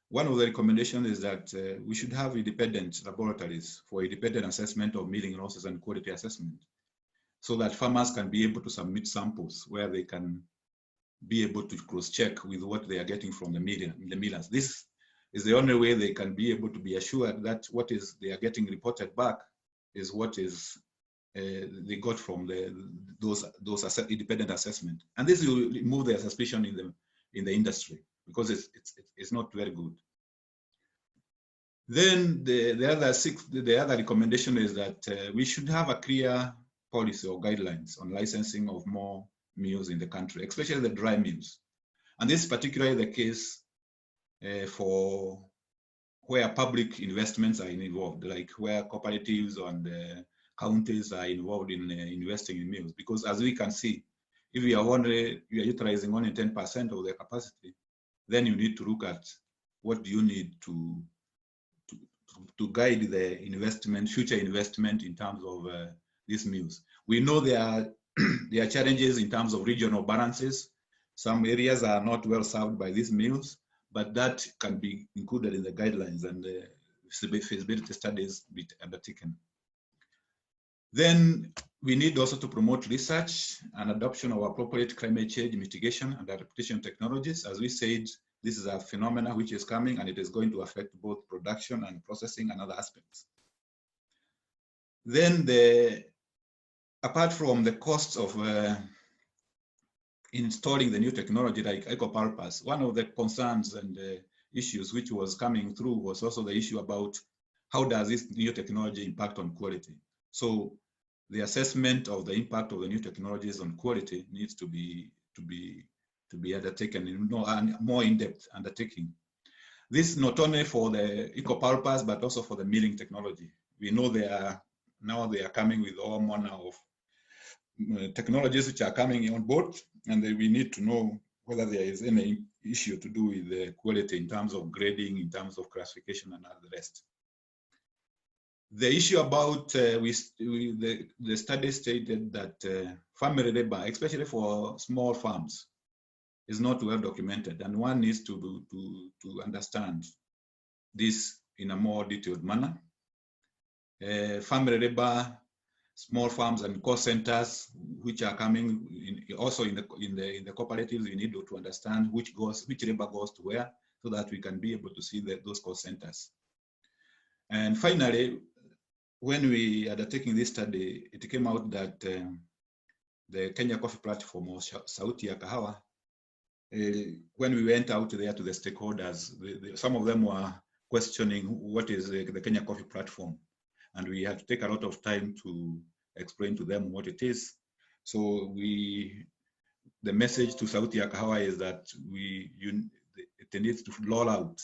one of the recommendations is that we should have independent laboratories for independent assessment of milling losses and quality assessment, so that farmers can be able to submit samples where they can be able to cross-check with what they are getting from the millers. This is the only way they can be able to be assured that what is they are getting reported back is what is they got from those independent assessment, and this will remove their suspicion in the industry, because it's not very good. Then the other recommendation is that we should have a clear policy or guidelines on licensing of more mills in the country, especially the dry mills. And this is particularly the case for where public investments are involved, like where cooperatives and counties are involved in investing in mills. Because as we can see, if you are utilizing only 10% of their capacity, then you need to look at what do you need to guide the investment, future investment in terms of these mills. We know there are challenges in terms of regional balances. Some areas are not well served by these mills, but that can be included in the guidelines and feasibility studies be undertaken. Then we need also to promote research and adoption of appropriate climate change mitigation and adaptation technologies. As we said, this is a phenomenon which is coming, and it is going to affect both production and processing and other aspects. Then apart from the costs of installing the new technology like eco-purpose, one of the concerns and issues which was coming through was also the issue about how does this new technology impact on quality. So the assessment of the impact of the new technologies on quality needs to be undertaken in more in-depth undertaking. This not only for the eco-purpose, but also for the milling technology. We know they are coming with all manner of technologies which are coming on board, and we need to know whether there is any issue to do with the quality in terms of grading, in terms of classification, and all the rest. The issue about the study stated that family labor, especially for small farms, is not well documented, and one needs to understand this in a more detailed manner. Family labor, small farms, and cost centers, which are coming also in the cooperatives, we need to understand which labor goes to where, so that we can be able to see those cost centers. And finally, when we are undertaking this study, it came out that the Kenya Coffee Platform, or Sauti ya Kahawa, when we went out there to the stakeholders, some of them were questioning what is the Kenya Coffee Platform. And we had to take a lot of time to explain to them what it is. So the message to Sauti ya Kahawa is that it needs to roll out,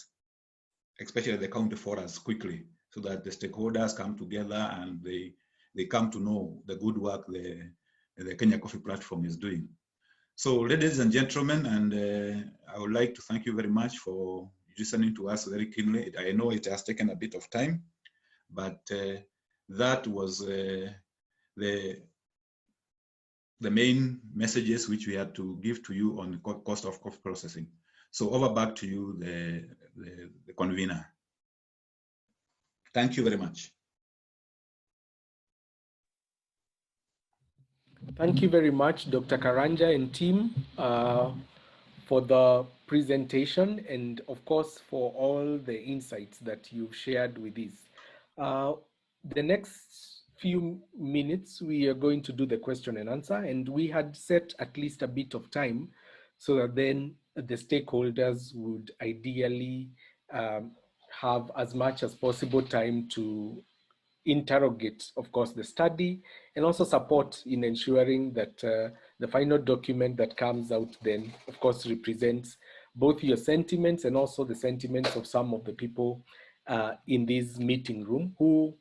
especially the county forums, quickly, so that the stakeholders come together and they come to know the good work the Kenya Coffee Platform is doing. So ladies and gentlemen, and I would like to thank you very much for listening to us very keenly. I know it has taken a bit of time, but that was the main messages which we had to give to you on the cost of coffee processing. So over back to you, the convener. Thank you very much. Thank you very much, Dr. Karanja and team, for the presentation and of course for all the insights that you've shared with us. The next few minutes, we are going to do the question and answer, and we had set at least a bit of time so that then the stakeholders would ideally have as much as possible time to interrogate, of course, the study and also support in ensuring that the final document that comes out then, of course, represents both your sentiments and also the sentiments of some of the people in this meeting room who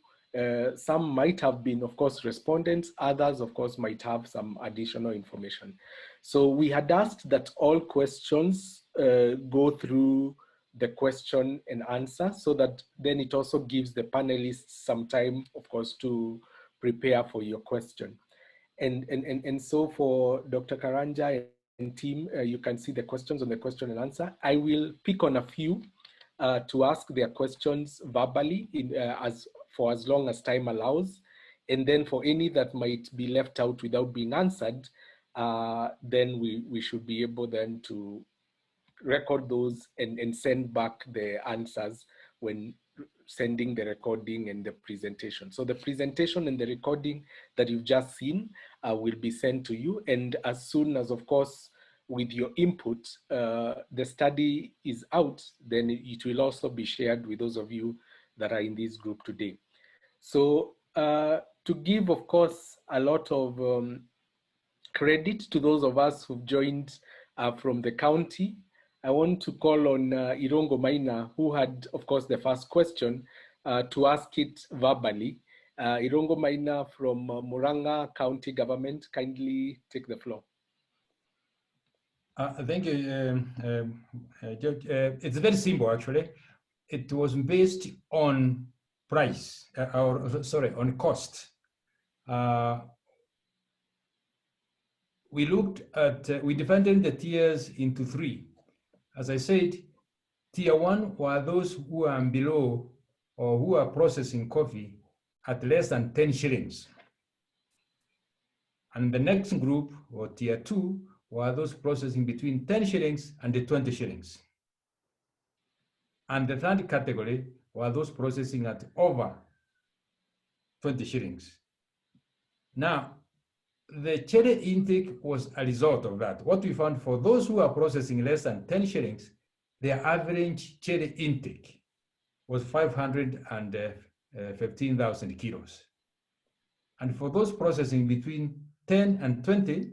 some might have been, of course, respondents, others, of course, might have some additional information. So we had asked that all questions go through the question and answer so that then it also gives the panelists some time, of course, to prepare for your question. And so for Dr. Karanja and team, you can see the questions on the question and answer. I will pick on a few to ask their questions verbally for as long as time allows. And then for any that might be left out without being answered, then we should be able then to record those and send back the answers when sending the recording and the presentation. So the presentation and the recording that you've just seen will be sent to you. And as soon as, of course, with your input, the study is out, then it will also be shared with those of you that are in this group today. So to give, of course, a lot of credit to those of us who've joined from the county, I want to call on Irongo Maina, who had, of course, the first question, to ask it verbally. Irongo Maina from Muranga County Government, kindly take the floor. Thank you, Judge. It's very simple, actually. It was based on price, on cost. We looked at, we divided the tiers into three. As I said, tier one were those who are below or who are processing coffee at less than 10 shillings. And the next group, or tier two, were those processing between 10 shillings and 20 shillings. And the third category were those processing at over 20 shillings. Now, the cherry intake was a result of that. What we found for those who are processing less than 10 shillings, their average cherry intake was 515,000 kilos. And for those processing between 10 and 20,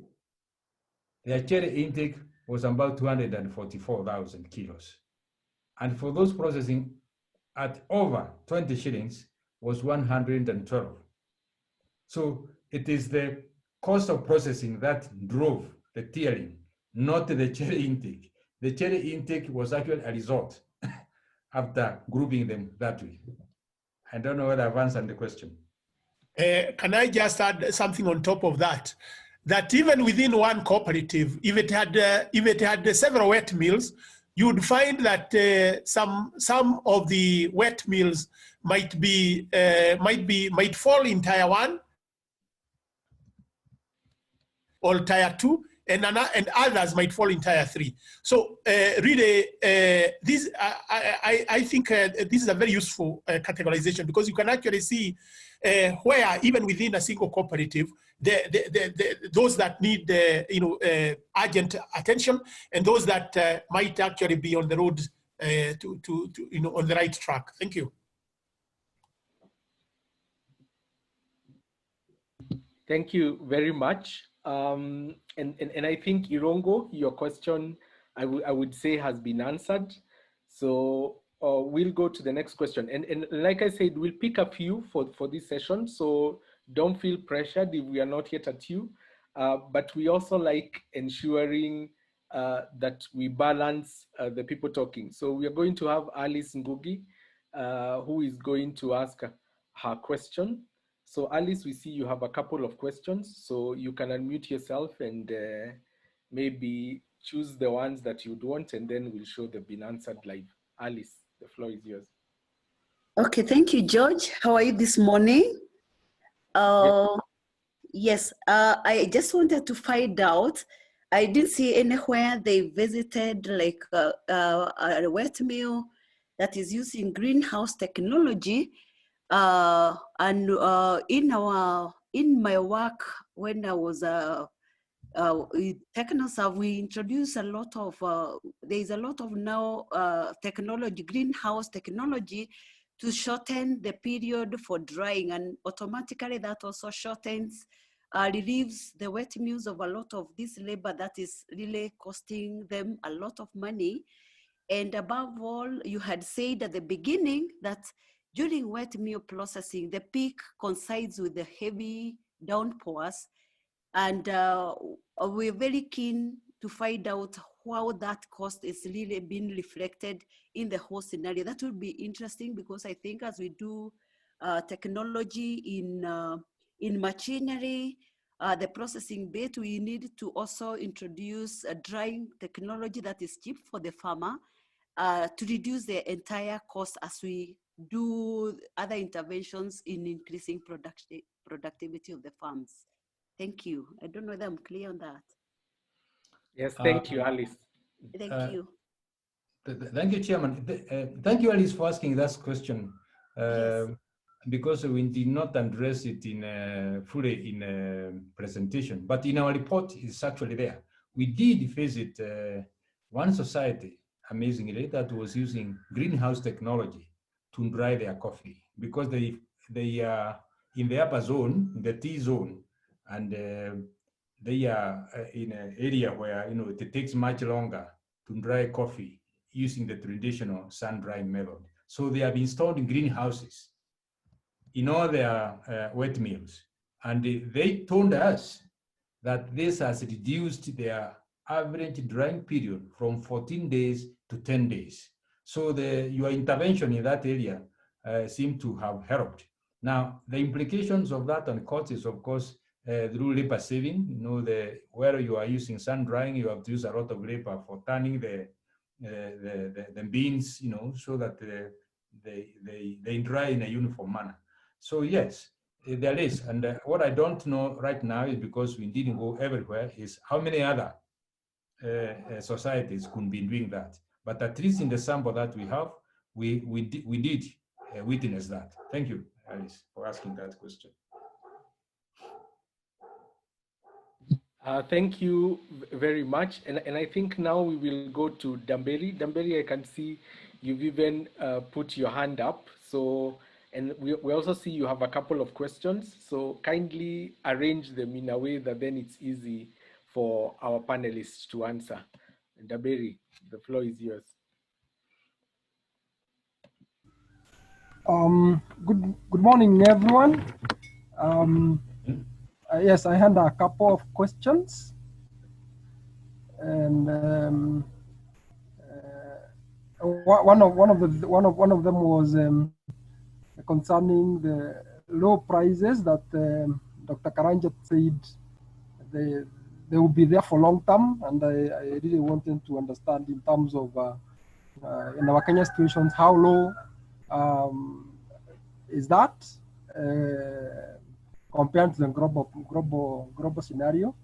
their cherry intake was about 244,000 kilos. And for those processing at over 20 shillings was 112. So it is the cost of processing that drove the tiering, not the cherry intake. The cherry intake was actually a result after grouping them that way. I don't know whether I've answered the question. Can I just add something on top of that? That even within one cooperative, if it had several wet mills, you would find that some of the wet mills might fall in tier one or tier two, and others might fall in tier three. So really, this I think this is a very useful categorization, because you can actually see where even within a single cooperative, those that need urgent attention and those that might actually be on the road on the right track. Thank you. Thank you very much. And I think, Irongo, your question, I would say, has been answered. So we'll go to the next question. And like I said, we'll pick a few for this session. So don't feel pressured if we are not yet at you. But we also like ensuring that we balance the people talking. So we are going to have Alice Ngugi, who is going to ask her question. So Alice, we see you have a couple of questions, so you can unmute yourself and maybe choose the ones that you'd want, and then we'll show they've been answered live. Alice, the floor is yours. Okay, thank you, George. How are you this morning? Yes, I just wanted to find out, I didn't see anywhere they visited like a wet mill that is using greenhouse technology. And in my work, when I was in TechnoServe, we introduced a lot of, there's a lot of now technology, greenhouse technology, to shorten the period for drying, and automatically that also shortens, relieves the wet mills of a lot of this labor that is really costing them a lot of money. And above all, you had said at the beginning that during wet mill processing, the peak coincides with the heavy downpours. And we're very keen to find out how that cost is really being reflected in the whole scenario. That would be interesting, because I think as we do technology in machinery, the processing bit, we need to also introduce a drying technology that is cheap for the farmer, to reduce the entire cost as we do other interventions in increasing productivity of the farms. Thank you. I don't know whether I'm clear on that. Yes, thank you, Alice. Thank you. Thank you, Chairman. Thank you, Alice, for asking that question. Yes. Because we did not address it in fully in a presentation, but in our report it's actually there. We did visit one society, amazingly, that was using greenhouse technology to dry their coffee, because they are in the upper zone, in the T zone, and they are in an area where it takes much longer to dry coffee using the traditional sun drying method. So they have installed greenhouses in all their wet mills, and they told us that this has reduced their average drying period from 14 days to 10 days. So your intervention in that area seemed to have helped. Now, the implications of that on cost is, of course, through labor saving. Where you are using sun drying, you have to use a lot of labor for turning the beans, so that they dry in a uniform manner. So yes, there is. And what I don't know right now is, because we didn't go everywhere, is how many other societies could be doing that. But at least in the sample that we have, we did witness that. Thank you, Alice, for asking that question. Thank you very much. And I think now we will go to Damberi. Damberi, I can see you've even put your hand up. So, and we also see you have a couple of questions. So kindly arrange them in a way that then it's easy for our panelists to answer. Damberi, the floor is yours. Good morning, everyone. Yes, I had a couple of questions, and one of them was concerning the low prices that Dr. Karanjat said they will be there for long term, and I really wanted to understand in terms of in our Kenya situations, how low is that compared to the global scenario.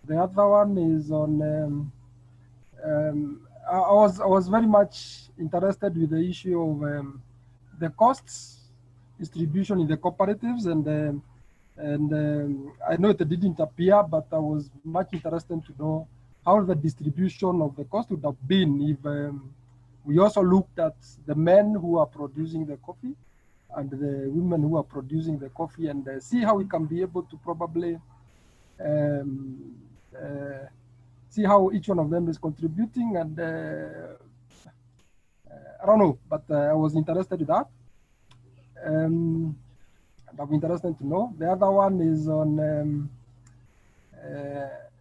The other one is on I was very much interested with the issue of the costs distribution in the cooperatives, and I know it didn't appear, but I was much interested to know how the distribution of the cost would have been if we also looked at the men who are producing the coffee and the women who are producing the coffee, and see how we can be able to probably see how each one of them is contributing. And I don't know, but I was interested in that. And I'm interested to know. The other one is on,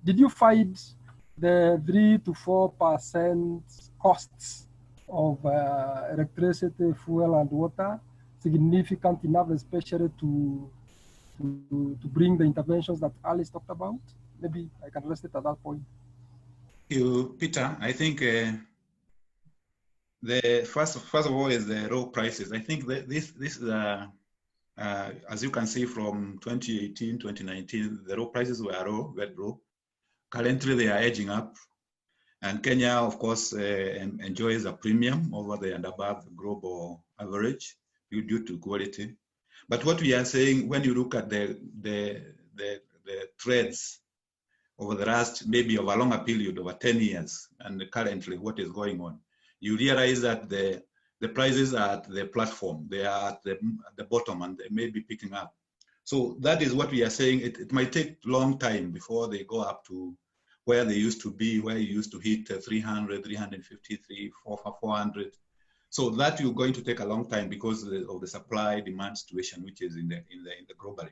did you find the 3 to 4% costs of electricity, fuel, and water significant enough, especially to bring the interventions that Alice talked about? Maybe I can rest it at that point. Thank you, Peter. I think the first of all is the raw prices. I think that this as you can see from 2018, 2019, the raw prices were low. Currently, they are edging up, and Kenya, of course, enjoys a premium over the and above the global average due to quality. But what we are saying, when you look at the trends over the last, maybe over a longer period, over 10 years, and currently what is going on, you realize that the prices are at the platform, they are at the bottom, and they may be picking up. So that is what we are saying. It might take a long time before they go up to where they used to be, where you used to hit 300, 350, 400. So that you're going to take a long time because of the supply demand situation, which is in the globally.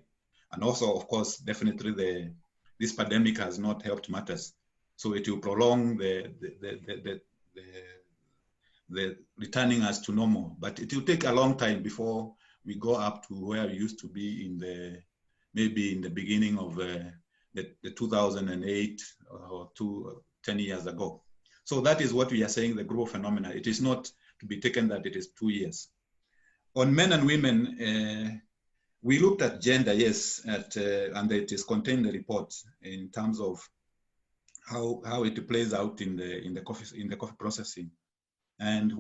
And also, of course, definitely this pandemic has not helped matters. So it will prolong the returning us to normal, but it will take a long time before we go up to where we used to be maybe in the beginning of the 2008 or 10 years ago. So that is what we are saying, the global phenomena. It is not to be taken that it is 2 years. On men and women, we looked at gender, yes, and it is contained in the report in terms of how it plays out in the coffee processing. And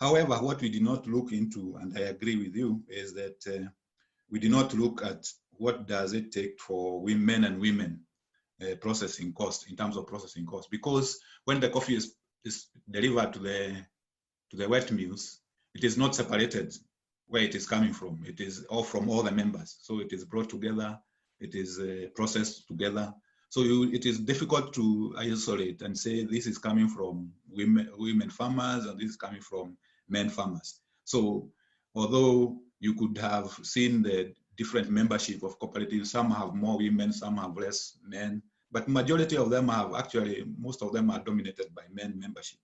however, what we did not look into, and I agree with you, is that we did not look at what does it take for men and women processing cost, in terms of processing cost, because when the coffee is delivered to the wet mills, it is not separated where it is coming from. It is all from all the members. So it is brought together, it is processed together. So it is difficult to isolate and say this is coming from women farmers and this is coming from men farmers. So although you could have seen the different membership of cooperatives, some have more women, some have less men, but majority of them have actually, most of them are dominated by men membership.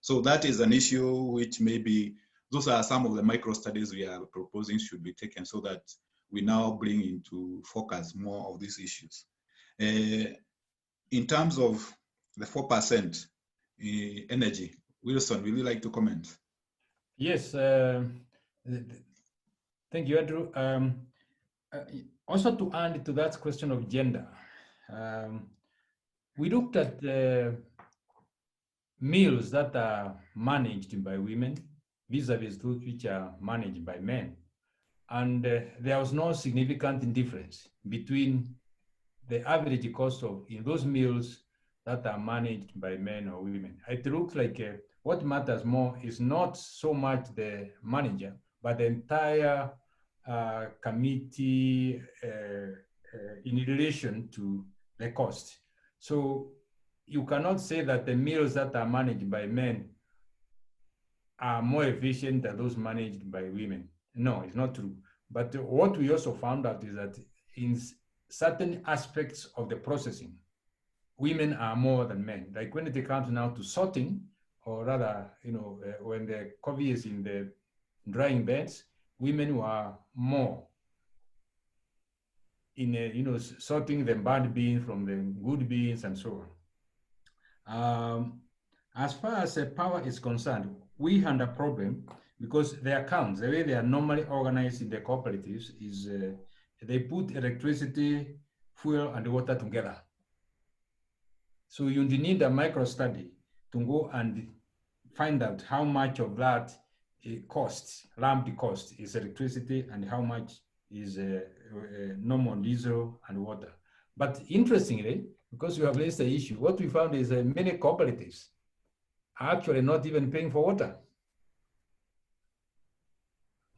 So that is an issue which maybe, those are some of the micro studies we are proposing should be taken so that we now bring into focus more of these issues. In terms of the 4% energy, Wilson, would you like to comment? Yes, thank you, Andrew. Also to add to that question of gender, we looked at the mills that are managed by women vis-a-vis those which are managed by men. And there was no significant difference between the average cost in those mills that are managed by men or women. It looks like what matters more is not so much the manager, but the entire committee in relation to the cost. So you cannot say that the mills that are managed by men are more efficient than those managed by women. No, it's not true. But what we also found out is that in certain aspects of the processing, women are more than men. Like when it comes now to sorting, or rather, when the coffee is in the drying beds, women were more in, sorting the bad beans from the good beans and so on. As far as power is concerned, we had a problem because the accounts, the way they are normally organized in the cooperatives is they put electricity, fuel, and water together. So you need a micro study to go and find out how much of that lumped cost is electricity and how much is normal diesel and water. But interestingly, because you have raised the issue, what we found is many cooperatives are actually not even paying for water.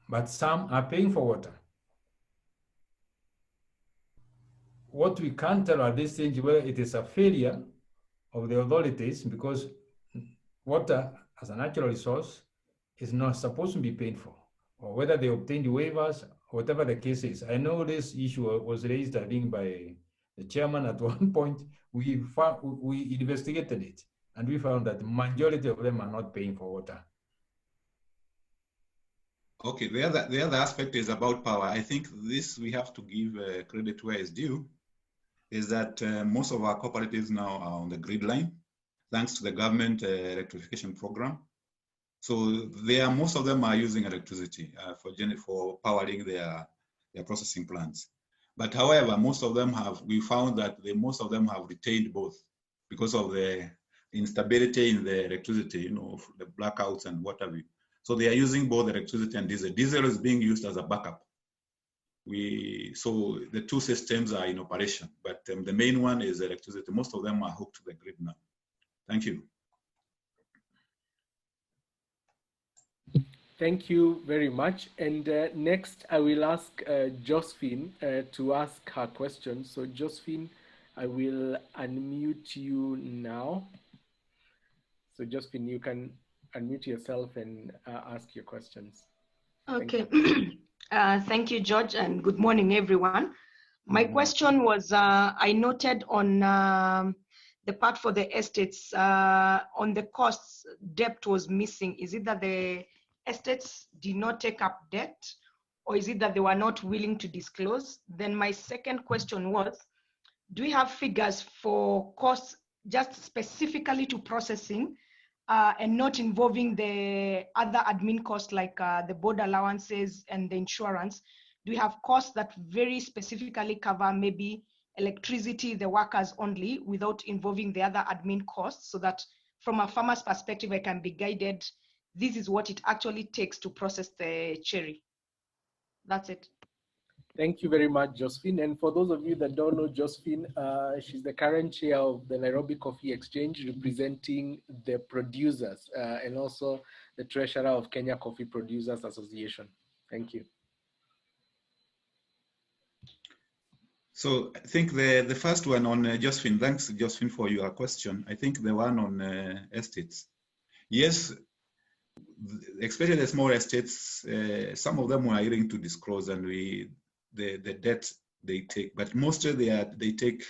But some are paying for water. What we can't tell at this stage whether it is a failure of the authorities, because water as a natural resource is not supposed to be paid for, or whether they obtained waivers, whatever the case is. I know this issue was raised, I think, by the chairman at one point. We investigated it, and we found that the majority of them are not paying for water. Okay, the other aspect is about power. I think this we have to give credit where it's due, is that most of our cooperatives now are on the grid line, thanks to the government electrification program. So most of them are using electricity for powering their processing plants. But however, most of them we found that most of them have retained both because of the instability in the electricity, the blackouts and what have you. So they are using both electricity and diesel. Diesel is being used as a backup. So the two systems are in operation, but the main one is electricity. Most of them are hooked to the grid now. Thank you. Thank you very much. And next, I will ask Josephine to ask her question. So Josephine, I will unmute you now. So Josephine, you can unmute yourself and ask your questions. Okay. Thank you, George, and good morning, everyone. My question was, I noted on the part for the estates, on the costs, debt was missing. Is it that the estates did not take up debt, or is it that they were not willing to disclose? Then my second question was, do we have figures for costs just specifically to processing and not involving the other admin costs like the board allowances and the insurance? Do we have costs that very specifically cover maybe electricity, the workers only, without involving the other admin costs, so that from a farmer's perspective, I can be guided, this is what it actually takes to process the cherry? That's it. Thank you very much, Josephine. And for those of you that don't know Josephine, she's the current chair of the Nairobi Coffee Exchange, representing the producers and also the treasurer of Kenya Coffee Producers Association. Thank you. So I think the first one on Josephine, thanks Josephine for your question. I think the one on estates. Yes, especially the small estates, some of them were willing to disclose, and the debt they take, but mostly they take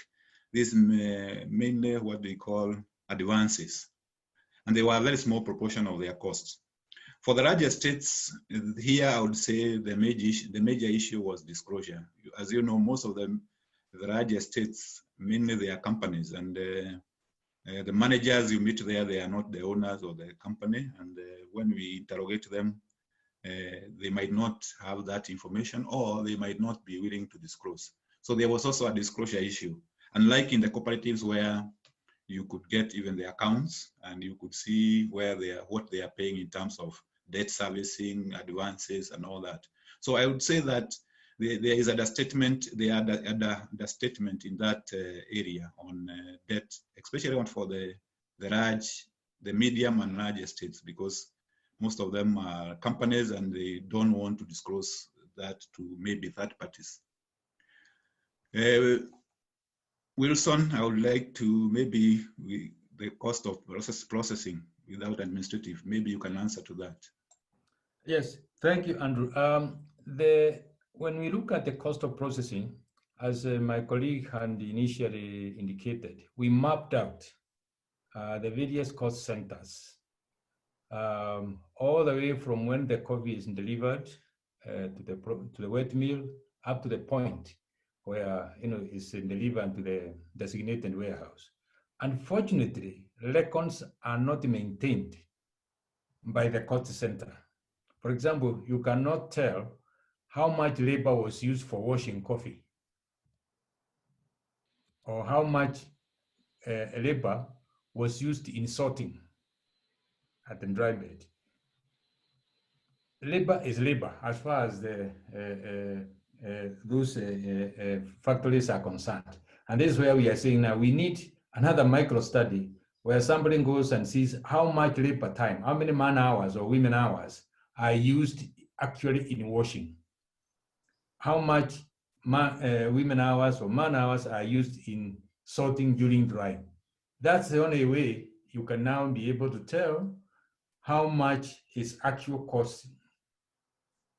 these mainly what we call advances, and they were a very small proportion of their costs. For the larger estates, here I would say the major issue was disclosure. As you know, most of them, the larger estates, mainly they are companies, and the managers you meet there, they are not the owners of the company, and when we interrogate them, they might not have that information, or they might not be willing to disclose. So there was also a disclosure issue. Unlike in the cooperatives where you could get even the accounts and you could see what they are paying in terms of debt servicing, advances, and all that. So I would say that there is a statement in that area on debt, especially for the medium and large estates, because most of them are companies and they don't want to disclose that to maybe third parties. Wilson, I would like to the cost of processing without administrative, maybe you can answer to that. Yes, thank you, Andrew. When we look at the cost of processing, as my colleague had initially indicated, we mapped out the various cost centers, all the way from when the coffee is delivered to the wet mill up to the point where it's delivered to the designated warehouse. Unfortunately, records are not maintained by the cost center. For example, you cannot tell how much labor was used for washing coffee, or how much labor was used in sorting at the dry bed. Labor is labor as far as those factories are concerned. And this is where we are saying now we need another micro study where somebody goes and sees how much labor time, how many man hours or women hours are used actually in washing, how much women hours or man hours are used in sorting during drying. That's the only way you can now be able to tell how much is actual cost,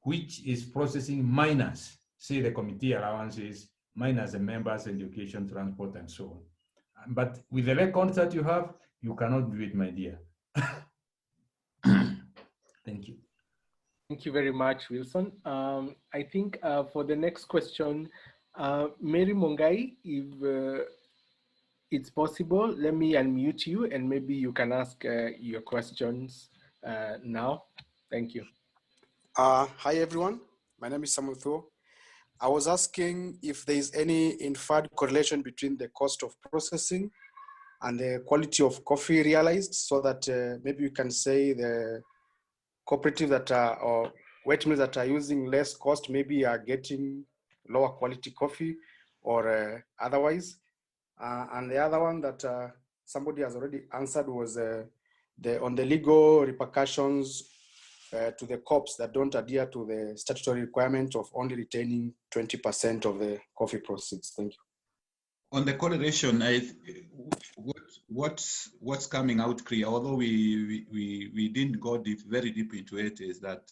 which is processing minus, say, the committee allowances, minus the members' education, transport, and so on. But with the records that you have, you cannot do it, my dear. Thank you. Thank you very much, Wilson. I think for the next question, Mary Mongai, if it's possible, let me unmute you and maybe you can ask your questions now. Thank you. Hi, everyone. My name is Samuel Thuo. I was asking if there is any inferred correlation between the cost of processing and the quality of coffee realized, so that maybe you can say the cooperatives that are, or wet mills that are using less cost maybe are getting lower quality coffee or otherwise. And the other one that somebody has already answered was on the legal repercussions to the COPs that don't adhere to the statutory requirement of only retaining 20% of the coffee proceeds. Thank you. On the correlation, what's coming out clear, although we didn't go very deep into it, is that,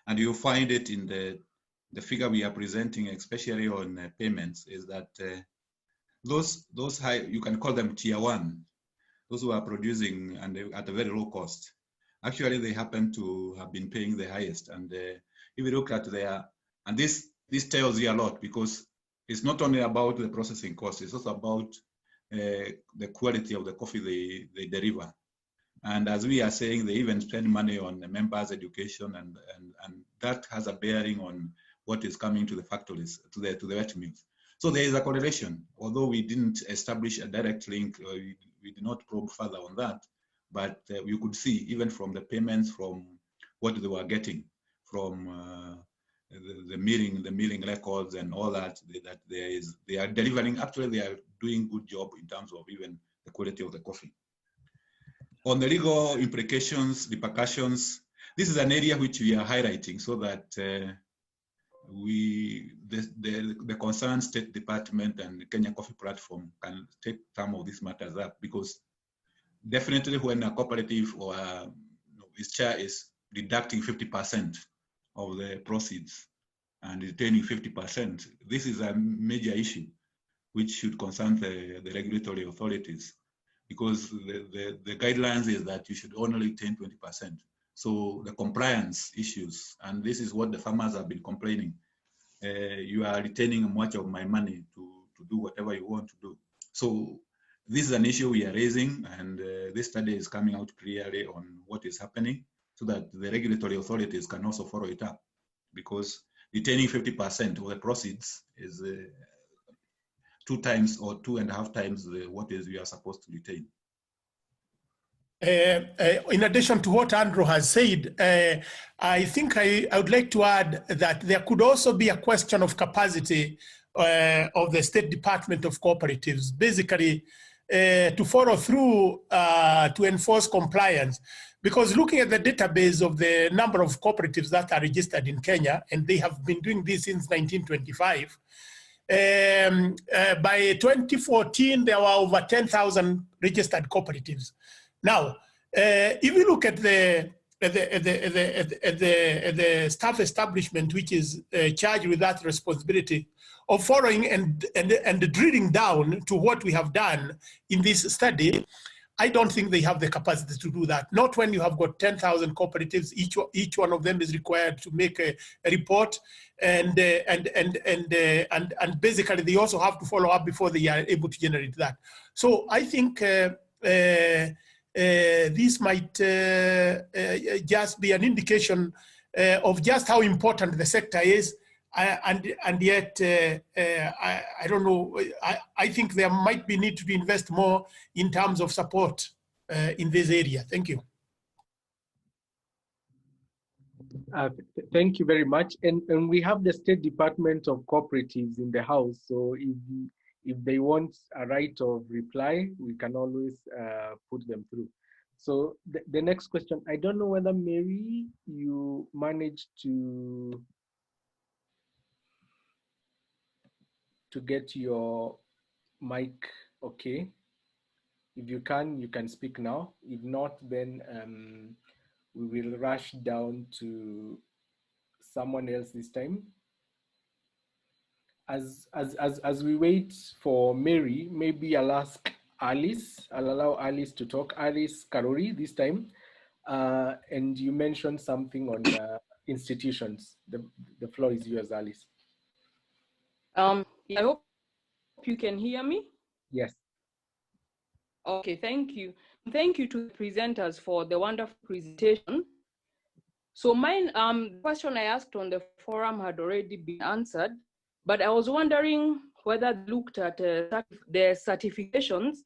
and you find it in the figure we are presenting, especially on payments, is that those high, you can call them tier one, those who are producing and at a very low cost, actually they happen to have been paying the highest. And if you look at their, and this tells you a lot, because it's not only about the processing cost, it's also about the quality of the coffee they deliver. And as we are saying, they even spend money on the members' education, and that has a bearing on what is coming to the factories, to the wet mills. So there is a correlation, although we didn't establish a direct link, we did not probe further on that, but you could see even from the payments, from what they were getting from the milling records and all that, that they are delivering. Actually, they are doing good job in terms of even the quality of the coffee. On the legal implications, repercussions, this is an area which we are highlighting so that the concerned State Department and the Kenya Coffee Platform can take some of these matters up, because definitely when a cooperative or its chair is deducting 50% of the proceeds and retaining 50%, this is a major issue which should concern the regulatory authorities, because the guidelines is that you should only retain 20%. So the compliance issues, and this is what the farmers have been complaining. You are retaining much of my money to do whatever you want to do. So this is an issue we are raising, and this study is coming out clearly on what is happening, so that the regulatory authorities can also follow it up, because retaining 50% of the proceeds is 2 times or 2.5 times what is you are supposed to retain. In addition to what Andrew has said, I think I would like to add that there could also be a question of capacity of the State Department of Cooperatives, basically to follow through to enforce compliance. Because looking at the database of the number of cooperatives that are registered in Kenya, and they have been doing this since 1925, by 2014, there were over 10,000 registered cooperatives. Now, if you look at the staff establishment, which is charged with that responsibility of following and drilling down to what we have done in this study, I don't think they have the capacity to do that. Not when you have got 10,000 cooperatives, each one of them is required to make a report, and basically they also have to follow up before they are able to generate that. So I think this might just be an indication of just how important the sector is, and yet I don't know. I think there might be need to invest more in terms of support in this area. Thank you. Thank you very much. And we have the State Department of Cooperatives in the house. So if they want a right of reply, we can always put them through. So the next question, I don't know whether Mary, you managed to get your mic okay. If you can speak now. If not, then we will rush down to someone else this time. As we wait for Mary, maybe I'll ask Alice. I'll allow Alice to talk. Alice Karori this time. And you mentioned something on institutions. The floor is yours, Alice. I hope you can hear me. Yes. Okay, thank you. Thank you to the presenters for the wonderful presentation. So mine, the question I asked on the forum had already been answered, but I was wondering whether they looked at the certifications.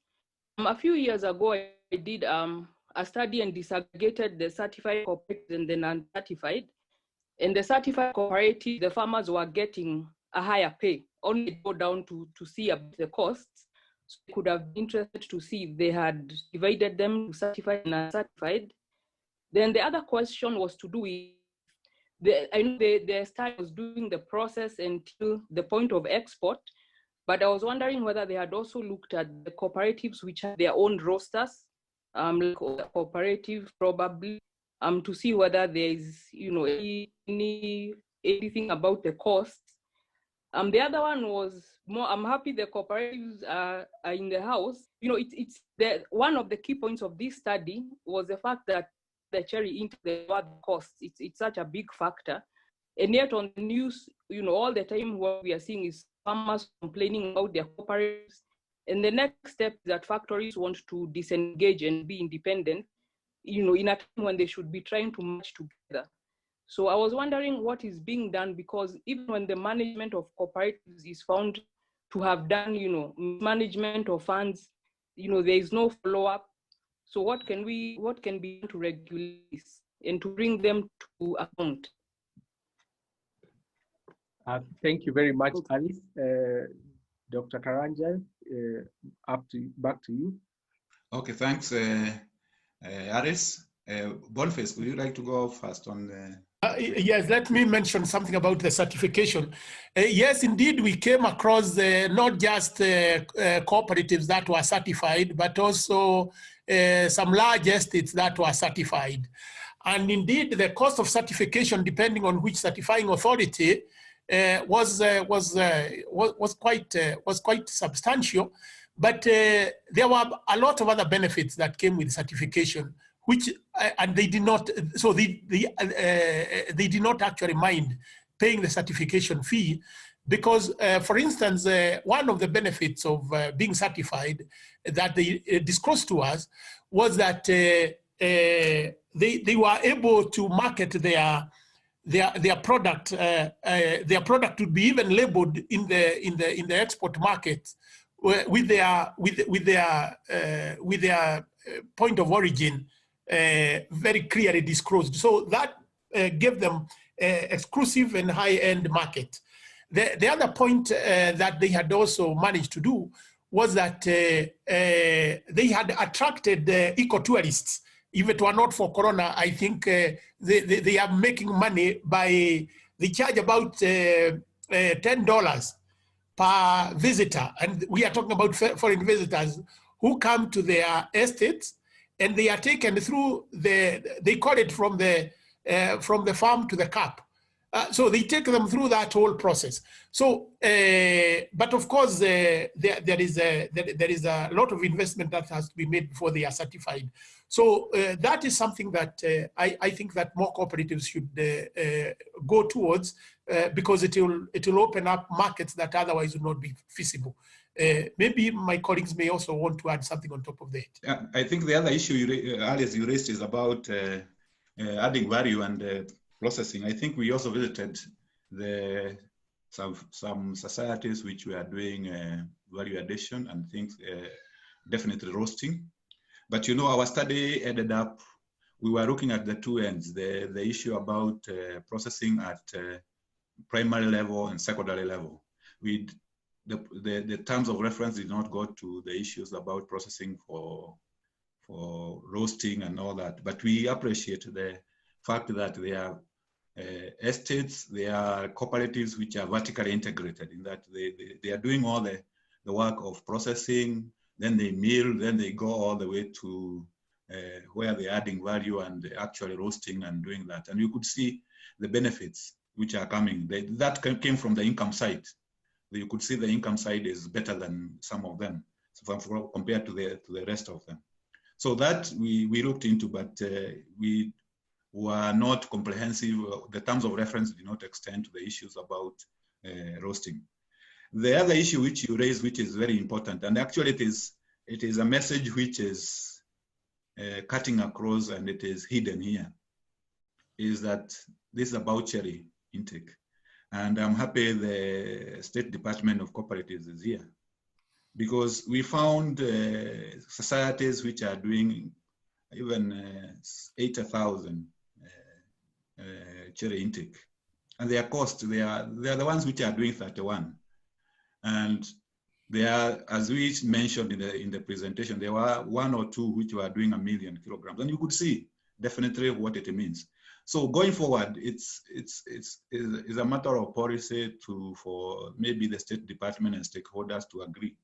A few years ago, I did a study and disaggregated the certified cooperatives and the non-certified. And the certified cooperative, the farmers were getting a higher pay, only go down to see about the costs. So they could have been interested to see if they had divided them to certified and uncertified. Then the other question was to do with, I know the study was doing the process until the point of export, but I was wondering whether they had also looked at the cooperatives which have their own rosters, like cooperative probably, to see whether there is, anything about the costs. The other one was more, I'm happy the cooperatives are in the house. It's one of the key points of this study was the fact that the cherry into the costs. It's such a big factor. And yet on the news, all the time what we are seeing is farmers complaining about their cooperatives. And the next step is that factories want to disengage and be independent, in a time when they should be trying to match together. So I was wondering what is being done, because even when the management of cooperatives is found to have done, management of funds, there is no follow-up. So what can be done to regulate this and to bring them to account? Thank you very much, Alice. Dr. Karanja, back to you. Okay, thanks, Aris. Boniface, would you like to go first on the... Yes, let me mention something about the certification. Yes, indeed, we came across not just cooperatives that were certified, but also some large estates that were certified. And indeed, the cost of certification, depending on which certifying authority, was quite substantial. But there were a lot of other benefits that came with certification, which and they did not. So they did not actually mind paying the certification fee, because, for instance, one of the benefits of being certified that they disclosed to us was that they were able to market their product. Their product would be even labeled in the export market with their point of origin very clearly disclosed. So that gave them exclusive and high-end market. The other point that they had also managed to do was that they had attracted eco-tourists. If it were not for Corona, I think they are making money by, they charge about $10 per visitor. And we are talking about foreign visitors who come to their estates, and they are taken through they call it from the farm to the cup. So they take them through that whole process. So, but of course, there is a lot of investment that has to be made before they are certified. So that is something that I think that more cooperatives should go towards, because it will open up markets that otherwise would not be feasible. Maybe my colleagues may also want to add something on top of that. Yeah, I think the other issue, Alice, you raised is about adding value and processing. I think we also visited some societies which were doing value addition and things, definitely roasting. But our study ended up, we were looking at the two ends, the issue about processing at primary level and secondary level. We the terms of reference did not go to the issues about processing for roasting and all that. But we appreciate the fact that they are estates, they are cooperatives which are vertically integrated, in that they are doing all the work of processing, then they mill, then they go all the way to where they're adding value and actually roasting and doing that. And you could see the benefits which are coming. That came from the income side. You could see the income side is better than some of them, so compared to the rest of them. So that we looked into, but we were not comprehensive. The terms of reference did not extend to the issues about roasting. The other issue which you raised, which is very important, and actually it is a message which is cutting across and it is hidden here, is that this is about cherry intake. And I'm happy the State Department of Cooperatives is here, because we found societies which are doing even 80,000 cherry intake, and their cost, they are the ones which are doing 31. And they are, as we mentioned in the presentation, there were 1 or 2 which were doing 1 million kilograms, and you could see definitely what it means. So going forward, it's a matter of policy for maybe the State Department and stakeholders to agree.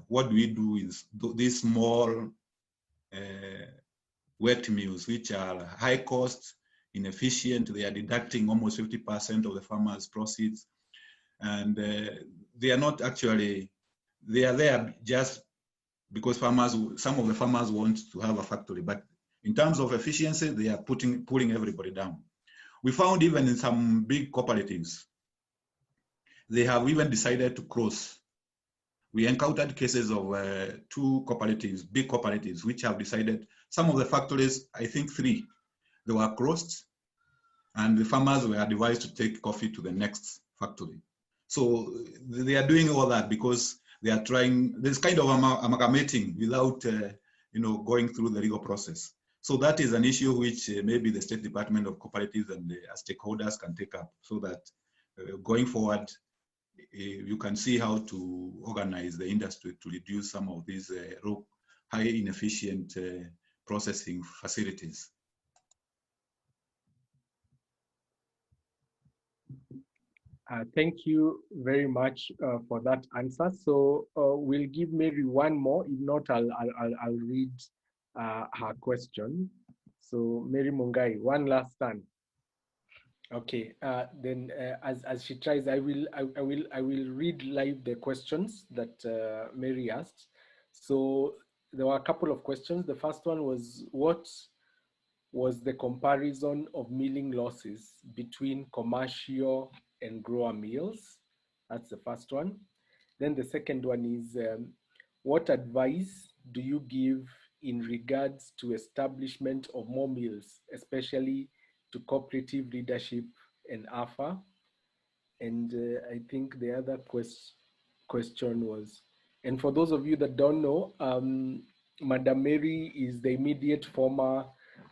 What we do is these small wet mills, which are high cost, inefficient. They are deducting almost 50% of the farmers' proceeds, and they are not actually, they are there just because some of the farmers want to have a factory, but in terms of efficiency, they are pulling everybody down. We found even in some big cooperatives, they have even decided to close. We encountered cases of 2 cooperatives, big cooperatives, which have decided, some of the factories, I think 3, they were closed, and the farmers were advised to take coffee to the next factory. So they are doing all that because they are trying, there's kind of amalgamating without going through the legal process. So that is an issue which maybe the State Department of Cooperatives and the stakeholders can take up, so that going forward, you can see how to organize the industry to reduce some of these high inefficient processing facilities. Thank you very much for that answer. So we'll give Mary one more. If not, I'll read her question. So Mary Mungai, one last time. Okay. Then as she tries, I will read live the questions that Mary asked. So there were a couple of questions. The first one was, what was the comparison of milling losses between commercial and grower mills? That's the first one. Then the second one is, what advice do you give in regards to establishment of more mills, especially to cooperative leadership and AFA? And I think the other question was, and for those of you that don't know, Madam Mary is the immediate former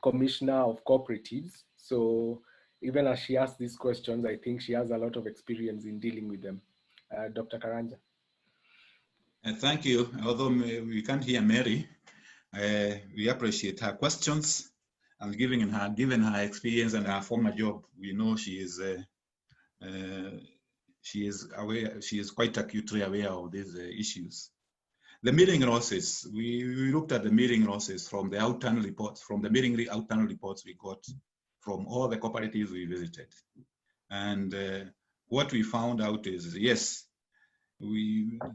Commissioner of Cooperatives. So even as she asks these questions, I think she has a lot of experience in dealing with them. Dr. Karanja. Thank you. Although we can't hear Mary, we appreciate her questions, and given her experience and her former job, we know she is aware. She is quite acutely aware of these issues. The milling losses, we looked at the milling losses from the outturn reports, from the milling outturn reports we got from all the cooperatives we visited. And what we found out is, yes,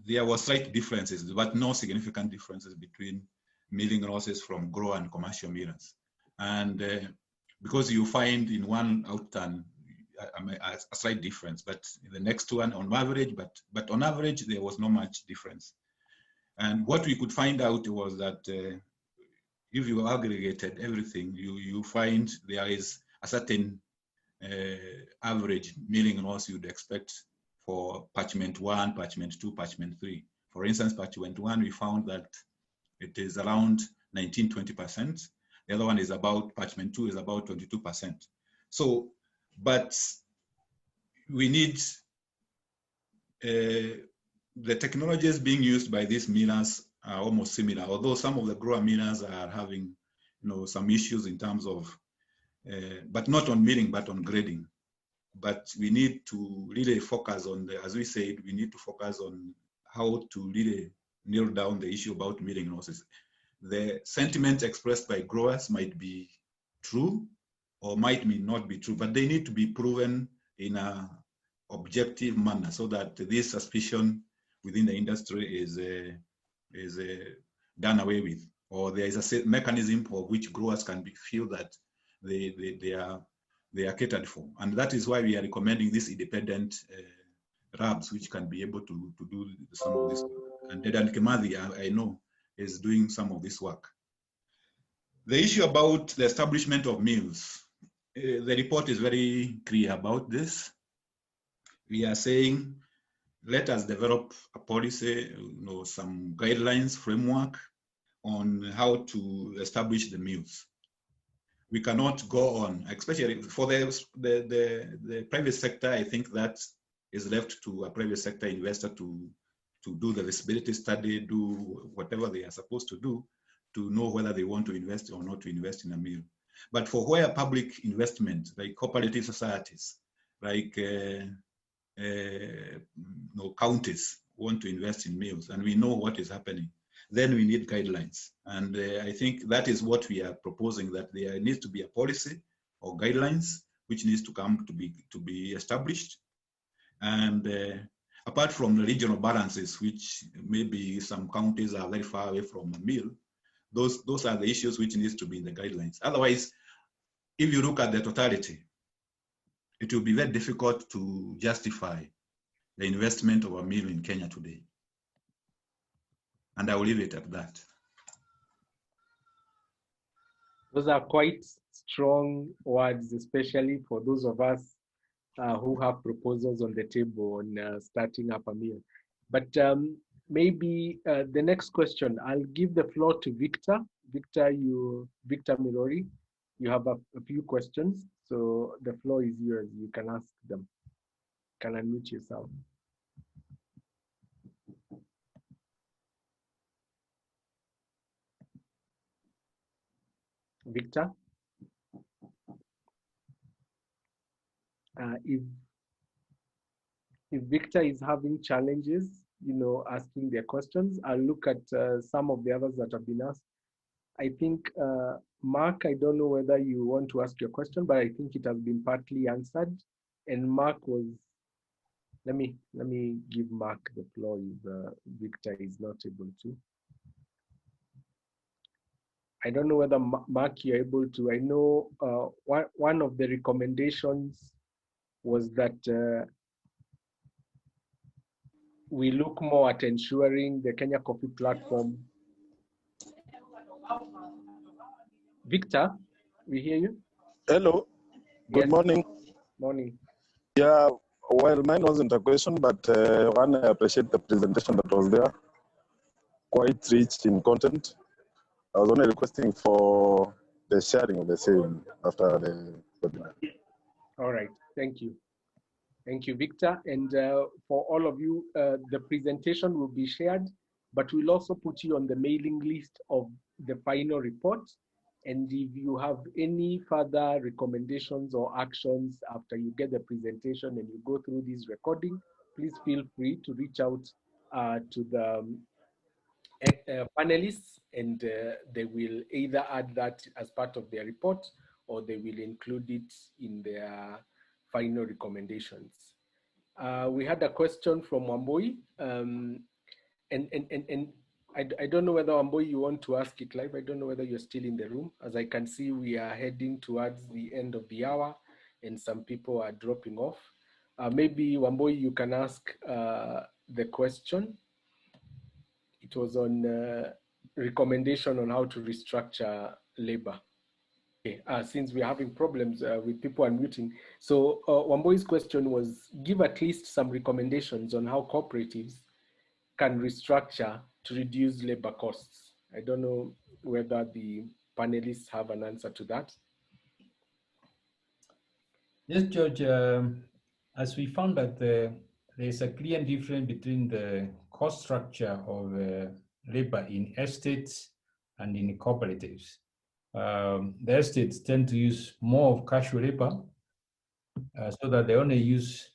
there were slight differences, but no significant differences between milling losses from grower and commercial millers. And because you find in one outturn a slight difference, but in the next one on average, but on average, there was not much difference. And what we could find out was that if you aggregated everything, you find there is a certain average milling loss you'd expect for parchment 1, parchment 2, parchment 3. For instance, parchment 1, we found that it is around 19–20%. The other one is about, parchment 2 is about 22%. So, but we need the technologies being used by these millers are almost similar, although some of the grower millers are having, some issues in terms of, but not on milling, but on grading. But we need to really focus on as we said, we need to focus on how to really nail down the issue about milling losses. The sentiment expressed by growers might be true or might not be true, but they need to be proven in a objective manner so that this suspicion within the industry is done away with, or there is a mechanism for which growers can feel that they are catered for. And that is why we are recommending these independent labs which can be able to do some of this. And Dedan Kimathi, I know, is doing some of this work. The issue about the establishment of mills, the report is very clear about this. We are saying, let us develop a policy, some guidelines, framework on how to establish the mills. We cannot go on, especially for the private sector. I think that is left to a private sector investor to do the feasibility study, do whatever they are supposed to do to know whether they want to invest or not to invest in a mill. But for where public investment, like cooperative societies, like counties want to invest in mills, and we know what is happening, then we need guidelines. And I think that is what we are proposing, that there needs to be a policy or guidelines which needs to come to be established. And apart from the regional balances, which maybe some counties are very far away from a mill, those are the issues which needs to be in the guidelines. Otherwise, if you look at the totality, it will be very difficult to justify the investment of a mill in Kenya today. And I will leave it at that. Those are quite strong words, especially for those of us who have proposals on the table on starting up a mill. But maybe the next question, I'll give the floor to Victor. Victor Mirori, you have a few questions. So the floor is yours. You can ask them. You can unmute yourself. Victor? If Victor is having challenges, asking their questions, I'll look at some of the others that have been asked. I think, Mark, I don't know whether you want to ask your question, but I think it has been partly answered. And Mark was, let me give Mark the floor if Victor is not able to. I don't know whether, Mark, you're able to. I know one of the recommendations was that we look more at ensuring the Kenya Coffee Platform. Victor, we hear you? Hello, good morning. Morning. Yeah, well, mine wasn't a question, but one, I appreciate the presentation that was there, quite rich in content. I was only requesting for the sharing of the same after the webinar. All right, thank you. Thank you, Victor. And for all of you, the presentation will be shared, but we'll also put you on the mailing list of the final report. And if you have any further recommendations or actions after you get the presentation and you go through this recording, please feel free to reach out to the panelists, and they will either add that as part of their report or they will include it in their final recommendations. We had a question from Wambui, and I don't know whether, Wambui, you want to ask it live. I don't know whether you're still in the room. As I can see, we are heading towards the end of the hour and some people are dropping off. Maybe, Wambui, you can ask the question. It was on recommendation on how to restructure labor. Okay. Since we're having problems with people unmuting. So Wambui's question was, give at least some recommendations on how cooperatives can restructure to reduce labor costs. I don't know whether the panelists have an answer to that. Yes, George, as we found that the there's a clear difference between the cost structure of labor in estates and in cooperatives. The estates tend to use more of casual labor so that they only use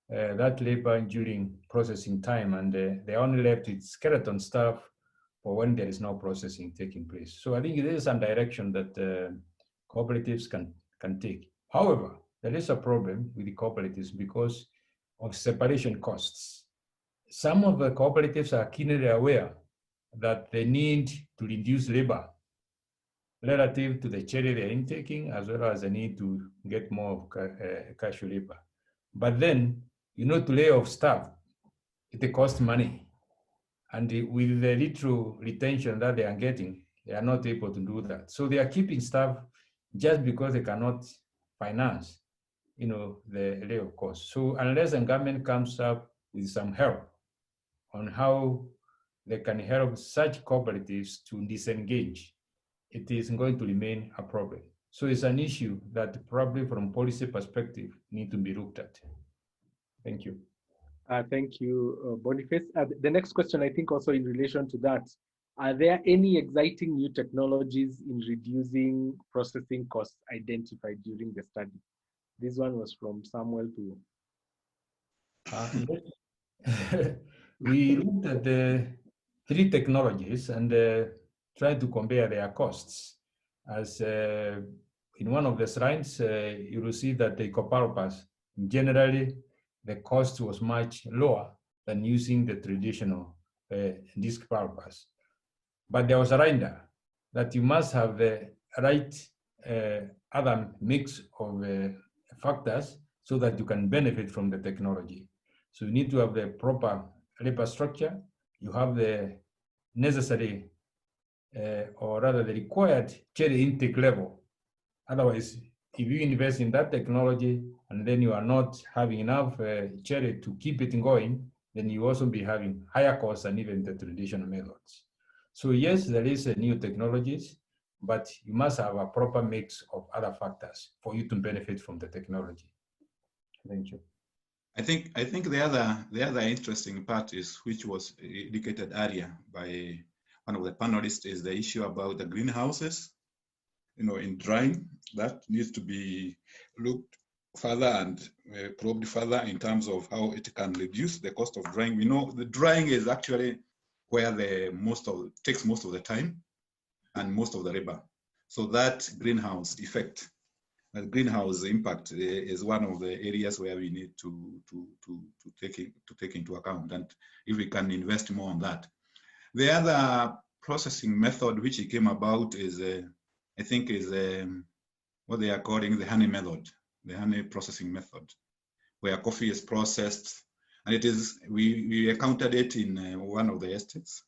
that labor during processing time, and they only left with skeleton staff for when there is no processing taking place. So I think there is some direction that cooperatives can take. However, there is a problem with the cooperatives because of separation costs. Some of the cooperatives are keenly aware that they need to reduce labor relative to the cherry they're intaking, as well as the need to get more of casual labor. But then, to lay off staff, it costs money. And with the little retention that they are getting, they are not able to do that. So they are keeping staff just because they cannot finance, the layoff cost. So unless the government comes up with some help on how they can help such cooperatives to disengage, it is going to remain a problem. So it's an issue that probably from policy perspective need to be looked at. Thank you. Thank you, Boniface. The next question, I think also in relation to that, are there any exciting new technologies in reducing processing costs identified during the study? This one was from Samuel to. We looked at the 3 technologies and tried to compare their costs. As in one of the slides, you will see that the copalpas, generally, the cost was much lower than using the traditional disc pulpers. But there was a reminder that you must have the right other mix of factors so that you can benefit from the technology. So you need to have the proper labor structure, you have the necessary or rather the required cherry intake level. Otherwise, if you invest in that technology and then you are not having enough cherry to keep it going, then you also be having higher costs than even the traditional methods. So yes, there is new technologies, but you must have a proper mix of other factors for you to benefit from the technology. Thank you. I think the other interesting part is, which was indicated earlier by one of the panelists, is the issue about the greenhouses. In drying, that needs to be looked further and probed further in terms of how it can reduce the cost of drying. We know the drying is actually where takes most of the time and most of the labor. So that greenhouse effect, the greenhouse impact, is one of the areas where we need to take into account, and if we can invest more on that. The other processing method which came about is, I think, is what they are calling the honey method, the honey processing method, where coffee is processed, and it is we encountered it in one of the estates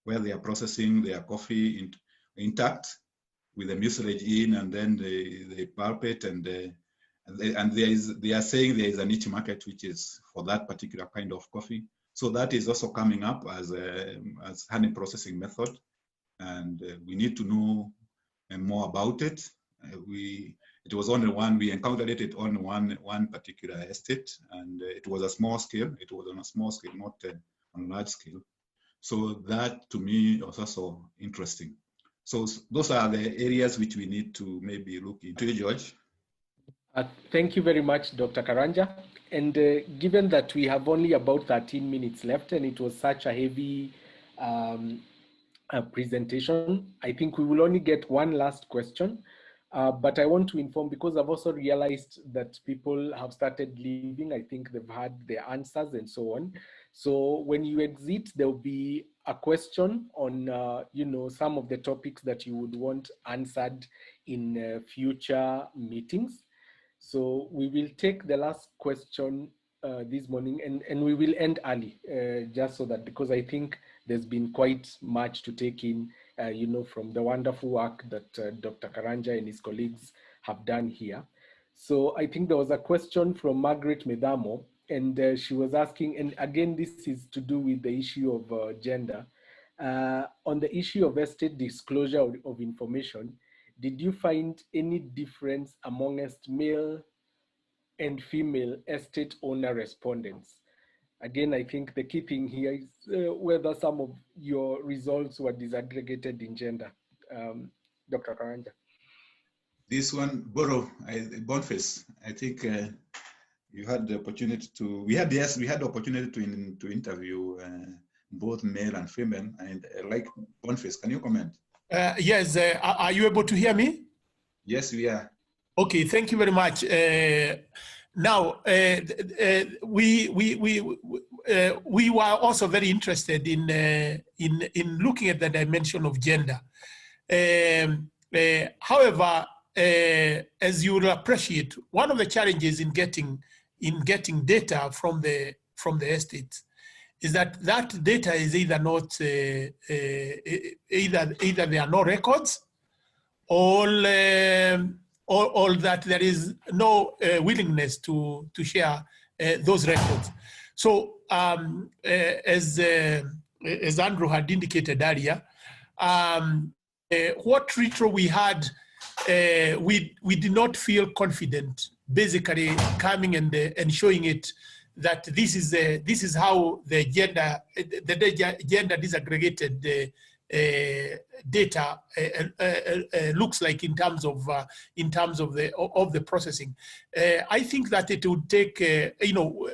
where they are processing their coffee intact with the mucilage in, and then they pulp it, and they are saying there is a niche market which is for that particular kind of coffee. So that is also coming up as honey processing method, and we need to know more about it. It was only we encountered it on one particular estate, and it was a small scale. It was on a small scale, not on a large scale. So that to me was also interesting. So those are the areas which we need to maybe look into. George. Thank you very much, Dr. Karanja. And given that we have only about 13 minutes left, and it was such a heavy presentation, I think we will only get one last question. But I want to inform, because I've also realized that people have started leaving. I think they've had their answers and so on. So when you exit, there will be a question on, some of the topics that you would want answered in future meetings. So we will take the last question this morning, and we will end early, just so that, because I think there's been quite much to take in, from the wonderful work that Dr. Karanja and his colleagues have done here. So I think there was a question from Margaret Medamo, and she was asking, and again, this is to do with the issue of gender. On the issue of estate disclosure of information, did you find any difference amongst male and female estate owner respondents? Again, I think the key thing here is whether some of your results were disaggregated in gender. Dr. Karanja. This one, Boniface, I think you had the opportunity to, we had the opportunity to interview both male and female, and like Boniface, can you comment? Yes, are you able to hear me? Yes, we are. Okay, thank you very much. Now, we were also very interested in looking at the dimension of gender. However, as you will appreciate, one of the challenges in getting data from the estates is that data is either not either there are no records, or that there is no willingness to share those records. So as Andrew had indicated earlier, what retro we had, we did not feel confident basically coming and showing it that this is how the gender disaggregated data looks like in terms of the processing. I think that it would take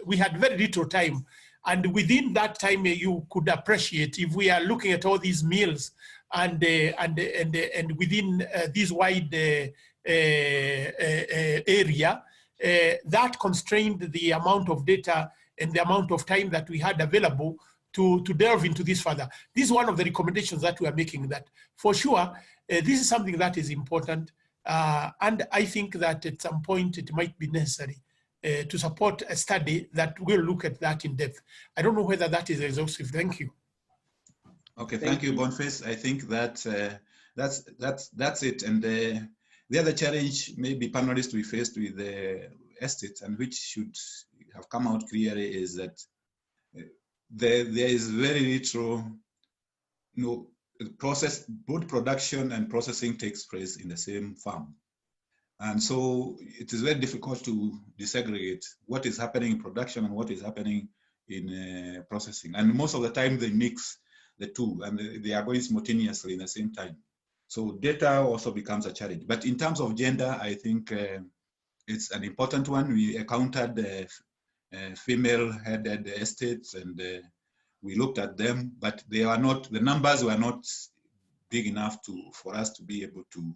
we had very little time, and within that time you could appreciate if we are looking at all these meals and within this wide area that constrained the amount of data and the amount of time that we had available to delve into this further. This is one of the recommendations that we are making, that for sure, this is something that is important. And I think that at some point it might be necessary to support a study that will look at that in depth. I don't know whether that is exhaustive. Thank you. Okay, thank you, Boniface. I think that that's it. And the other challenge maybe panelists we faced with the estates, and which should have come out clearly, is that there is very little, both production and processing takes place in the same farm. And so it is very difficult to disaggregate what is happening in production and what is happening in processing. And most of the time they mix the two, and they are going simultaneously in the same time. So data also becomes a challenge. But in terms of gender, I think it's an important one. We encountered female-headed estates, and we looked at them, but they are not, the numbers were not big enough for us to be able to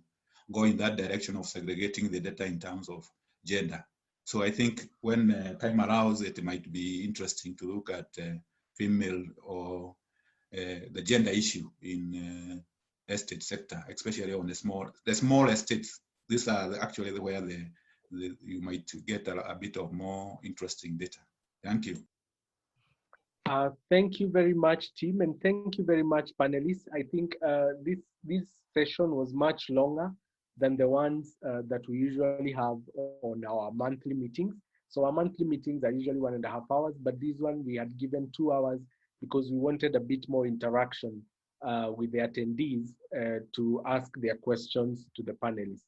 go in that direction of segregating the data in terms of gender. So I think when time allows, it might be interesting to look at female or the gender issue in estate sector, especially on the small estates. These are actually where you might get a bit of more interesting data. Thank you. Thank you very much, team, and thank you very much, panelists. I think this session was much longer than the ones that we usually have on our monthly meetings. So our monthly meetings are usually 1.5 hours, but this one we had given 2 hours because we wanted a bit more interaction with the attendees to ask their questions to the panelists.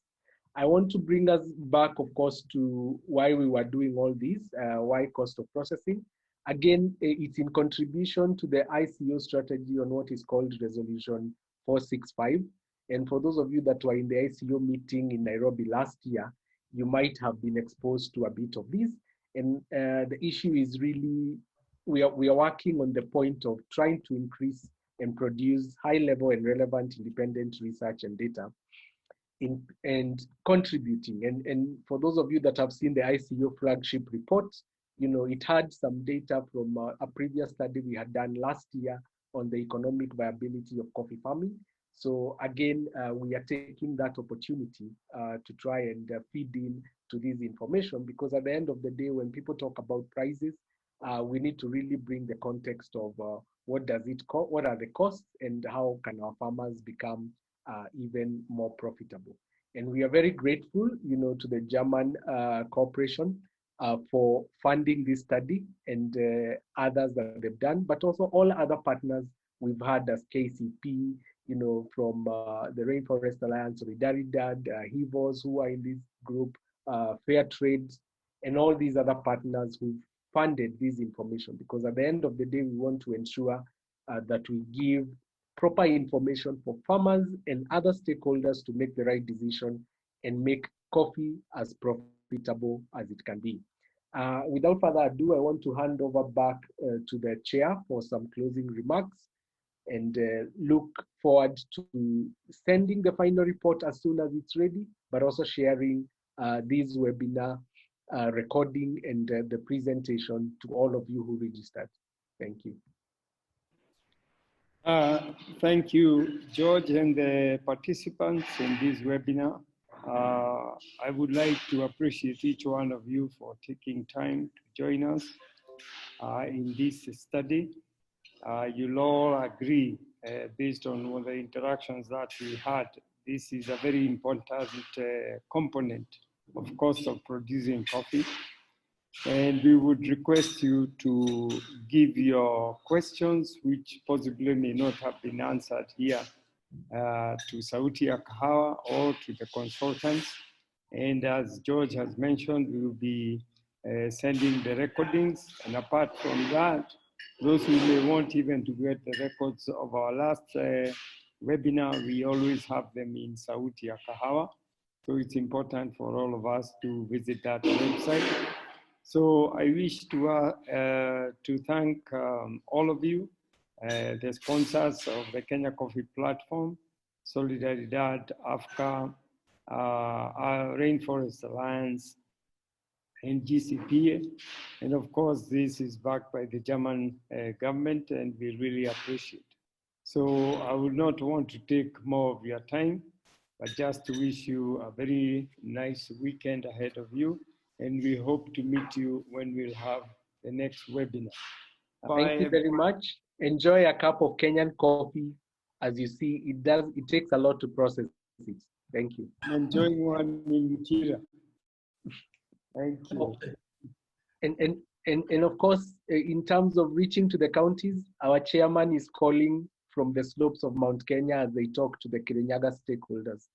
I want to bring us back, of course, to why we were doing all this, why cost of processing. Again, it's in contribution to the ICO strategy on what is called Resolution 465. And for those of you that were in the ICO meeting in Nairobi last year, you might have been exposed to a bit of this. And the issue is really, we are working on the point of trying to increase and produce high level and relevant independent research and data and contributing. And for those of you that have seen the ICO flagship report, it had some data from a previous study we had done last year on the economic viability of coffee farming. So again, we are taking that opportunity to try and feed in to this information, because at the end of the day, when people talk about prices, we need to really bring the context of what does it cost, what are the costs, and how can our farmers become even more profitable. And we are very grateful, to the German Corporation for funding this study and others that they've done, but also all other partners we've had as KCP, from the Rainforest Alliance, Solidaridad, HIVOS, who are in this group, Fair Trade, and all these other partners who've funded this information, because at the end of the day, we want to ensure that we give proper information for farmers and other stakeholders to make the right decision and make coffee as profitable as it can be. Without further ado, I want to hand over back to the chair for some closing remarks, and look forward to sending the final report as soon as it's ready, but also sharing this webinar recording and the presentation to all of you who registered. Thank you. Thank you, George, and the participants in this webinar. I would like to appreciate each one of you for taking time to join us in this study. You'll all agree, based on all the interactions that we had, this is a very important component, of course, of producing coffee. And we would request you to give your questions, which possibly may not have been answered here, to Sauti ya Kahawa or to the consultants. And as George has mentioned, we will be sending the recordings. And apart from that, those who may want even to get the records of our last webinar, we always have them in Sauti ya Kahawa. So it's important for all of us to visit that website. So I wish to thank all of you, the sponsors of the Kenya Coffee Platform, Solidaridad, AFCA, Rainforest Alliance, and GCPA. And of course, this is backed by the German government, and we really appreciate. So I would not want to take more of your time, but just to wish you a very nice weekend ahead of you. And we hope to meet you when we'll have the next webinar. Thank you very much. Enjoy a cup of Kenyan coffee. As you see, it takes a lot to process it. Thank you. I'm enjoying one in Kira. Thank you. And of course, in terms of reaching to the counties, our chairman is calling from the slopes of Mount Kenya as they talk to the Kirinyaga stakeholders.